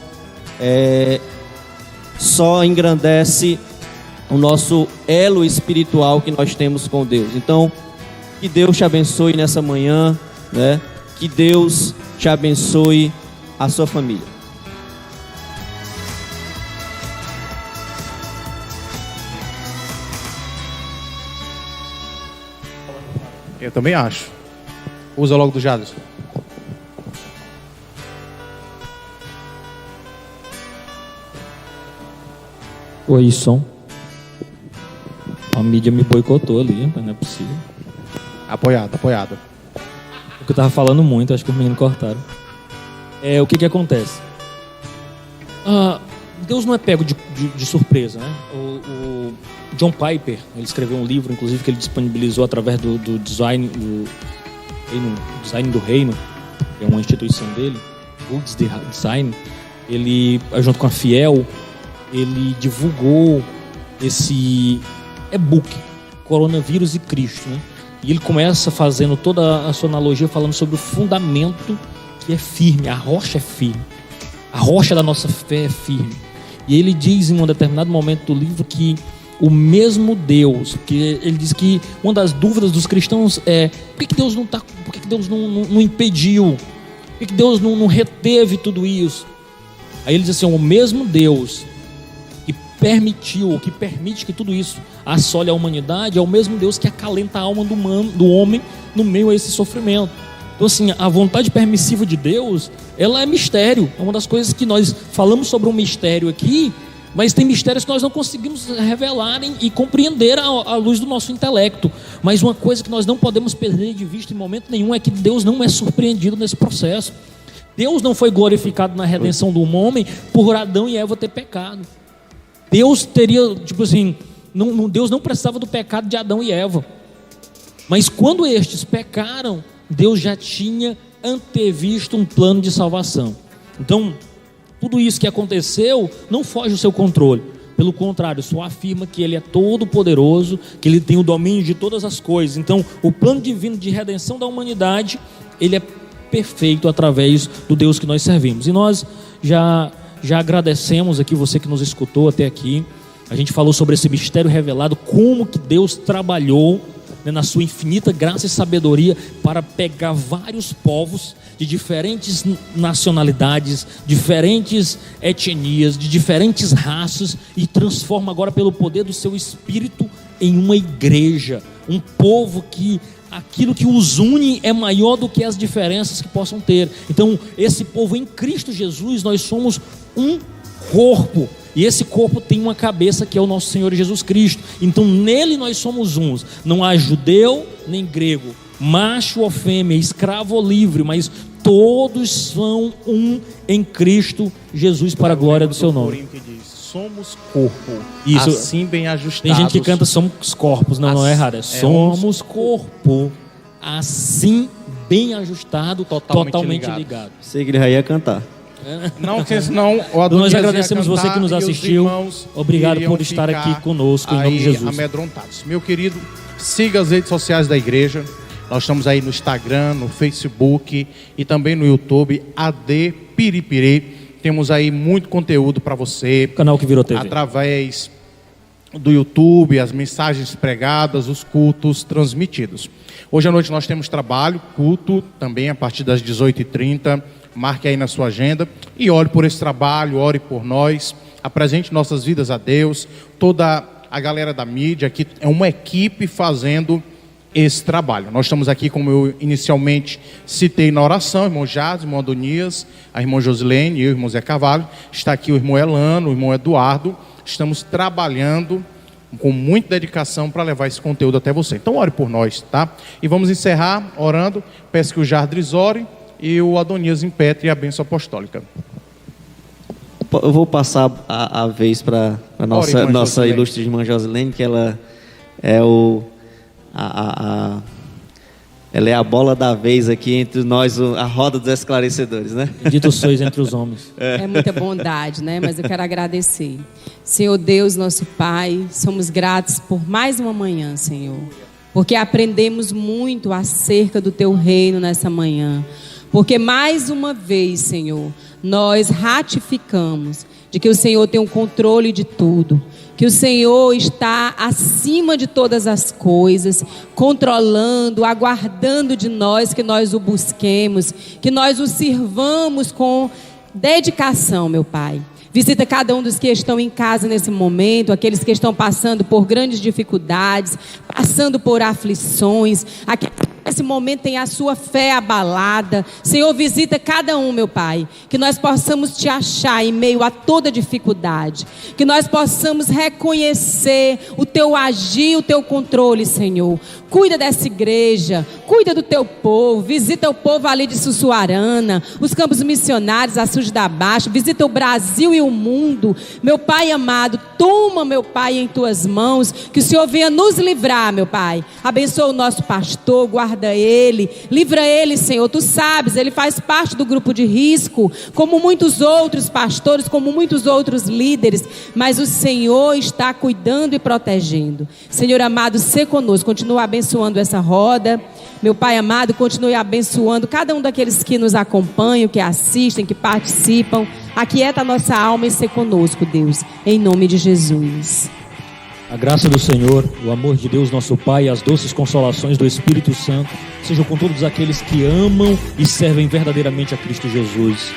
engrandece o nosso elo espiritual que nós temos com Deus. Então, que Deus te abençoe nessa manhã, né? Que Deus te abençoe a sua família. Eu também acho. Usa logo do Jadson. Oi, som. A mídia me boicotou ali, mas não é possível. Apoiado. Porque eu tava falando muito, acho que os meninos cortaram. O que acontece? Deus não é pego de surpresa, né? O John Piper, ele escreveu um livro, inclusive, que ele disponibilizou através do Design do Reino, que é uma instituição dele, Goods Design. Ele, junto com a Fiel, ele divulgou esse e-book, Coronavírus e Cristo, né? E ele começa fazendo toda a sua analogia, falando sobre o fundamento que é firme, a rocha é firme, a rocha da nossa fé é firme. E ele diz em um determinado momento do livro que o mesmo Deus, porque ele diz que uma das dúvidas dos cristãos é: por que Deus não impediu? Por que Deus não reteve tudo isso? Aí ele diz assim: o mesmo Deus que permitiu, ou que permite que tudo isso assole a humanidade, é o mesmo Deus que acalenta a alma do homem no meio a esse sofrimento. Então, assim, a vontade permissiva de Deus, ela é mistério. É uma das coisas que nós falamos sobre um mistério aqui, mas tem mistérios que nós não conseguimos revelar e compreender à luz do nosso intelecto. Mas uma coisa que nós não podemos perder de vista em momento nenhum é que Deus não é surpreendido nesse processo. Deus não foi glorificado na redenção do homem por Adão e Eva ter pecado. Deus teria, Deus não precisava do pecado de Adão e Eva. Mas quando estes pecaram, Deus já tinha antevisto um plano de salvação. Então, Tudo isso que aconteceu não foge do seu controle. Pelo contrário, só afirma que Ele é todo poderoso, que Ele tem o domínio de todas as coisas. Então, o plano divino de redenção da humanidade, Ele é perfeito através do Deus que nós servimos. E nós já agradecemos aqui você que nos escutou até aqui. A gente falou sobre esse mistério revelado, como que Deus trabalhou, né, na sua infinita graça e sabedoria para pegar vários povos de diferentes nacionalidades, diferentes etnias, de diferentes raças, e transforma agora pelo poder do seu Espírito em uma igreja, um povo que aquilo que os une é maior do que as diferenças que possam ter. Então, esse povo em Cristo Jesus, nós somos um corpo, e esse corpo tem uma cabeça que é o nosso Senhor Jesus Cristo. Então nele nós somos uns. Não há judeu nem grego, macho ou fêmea, escravo ou livre, mas todos são um em Cristo Jesus, para a glória do seu nome. Que diz, somos corpo, isso, assim bem ajustados. Tem gente que canta somos corpos, não é errado, somos corpo, assim bem ajustado, totalmente ligado. Sei que ele já ia cantar. Não, porque senão o Adonias nós agradecemos você que nos assistiu. Obrigado por estar aqui conosco, em nome de Jesus. Amedrontados. Meu querido, siga as redes sociais da igreja. Nós estamos aí no Instagram, no Facebook e também no YouTube, AD Piripiri. Temos aí muito conteúdo para você. Canal que virou TV. Através do YouTube, as mensagens pregadas, os cultos transmitidos. Hoje à noite nós temos trabalho, culto, também a partir das 18h30. Marque aí na sua agenda e ore por esse trabalho, ore por nós, apresente nossas vidas a Deus. Toda a galera da mídia aqui é uma equipe fazendo esse trabalho. Nós estamos aqui, como eu inicialmente citei na oração, irmão Jades, irmão Adonias, a irmã Josilene, eu, irmão Zé Carvalho, está aqui o irmão Elano, o irmão Eduardo. Estamos trabalhando com muita dedicação para levar esse conteúdo até você. Então ore por nós, tá? E vamos encerrar orando. Peço que o Jardres ore e o Adonias impetre a bênção apostólica. Eu vou passar a vez para a nossa ilustre irmã Josilene, que ela é ela é a bola da vez aqui entre nós, a roda dos esclarecedores, né? Bendito sois entre os homens. É muita bondade, né? Mas eu quero agradecer. Senhor Deus, nosso Pai, somos gratos por mais uma manhã, Senhor, porque aprendemos muito acerca do Teu reino nessa manhã. Porque mais uma vez, Senhor, nós ratificamos de que o Senhor tem o controle de tudo, que o Senhor está acima de todas as coisas, controlando, aguardando de nós que nós o busquemos, que nós o sirvamos com dedicação, meu Pai. Visita cada um dos que estão em casa nesse momento, aqueles que estão passando por grandes dificuldades, passando por aflições, aqueles que nesse momento tem a sua fé abalada. Senhor, visita cada um, meu Pai, que nós possamos Te achar em meio a toda dificuldade, que nós possamos reconhecer o Teu agir, o Teu controle, Senhor. Cuida dessa igreja, cuida do Teu povo, visita o povo ali de Sussuarana, os campos missionários, Açude da Baixa, visita o Brasil e o mundo. Meu Pai amado, toma, meu Pai, em Tuas mãos, que o Senhor venha nos livrar, meu Pai. Abençoa o nosso pastor, guarda ele, livra ele, Senhor. Tu sabes, ele faz parte do grupo de risco, como muitos outros pastores, como muitos outros líderes, mas o Senhor está cuidando e protegendo. Senhor amado, sê conosco, continua abençoando essa roda. Meu Pai amado, continue abençoando cada um daqueles que nos acompanham, que assistem, que participam. Aquieta a nossa alma e sê conosco, Deus, em nome de Jesus. A graça do Senhor, o amor de Deus nosso Pai e as doces consolações do Espírito Santo sejam com todos aqueles que amam e servem verdadeiramente a Cristo Jesus.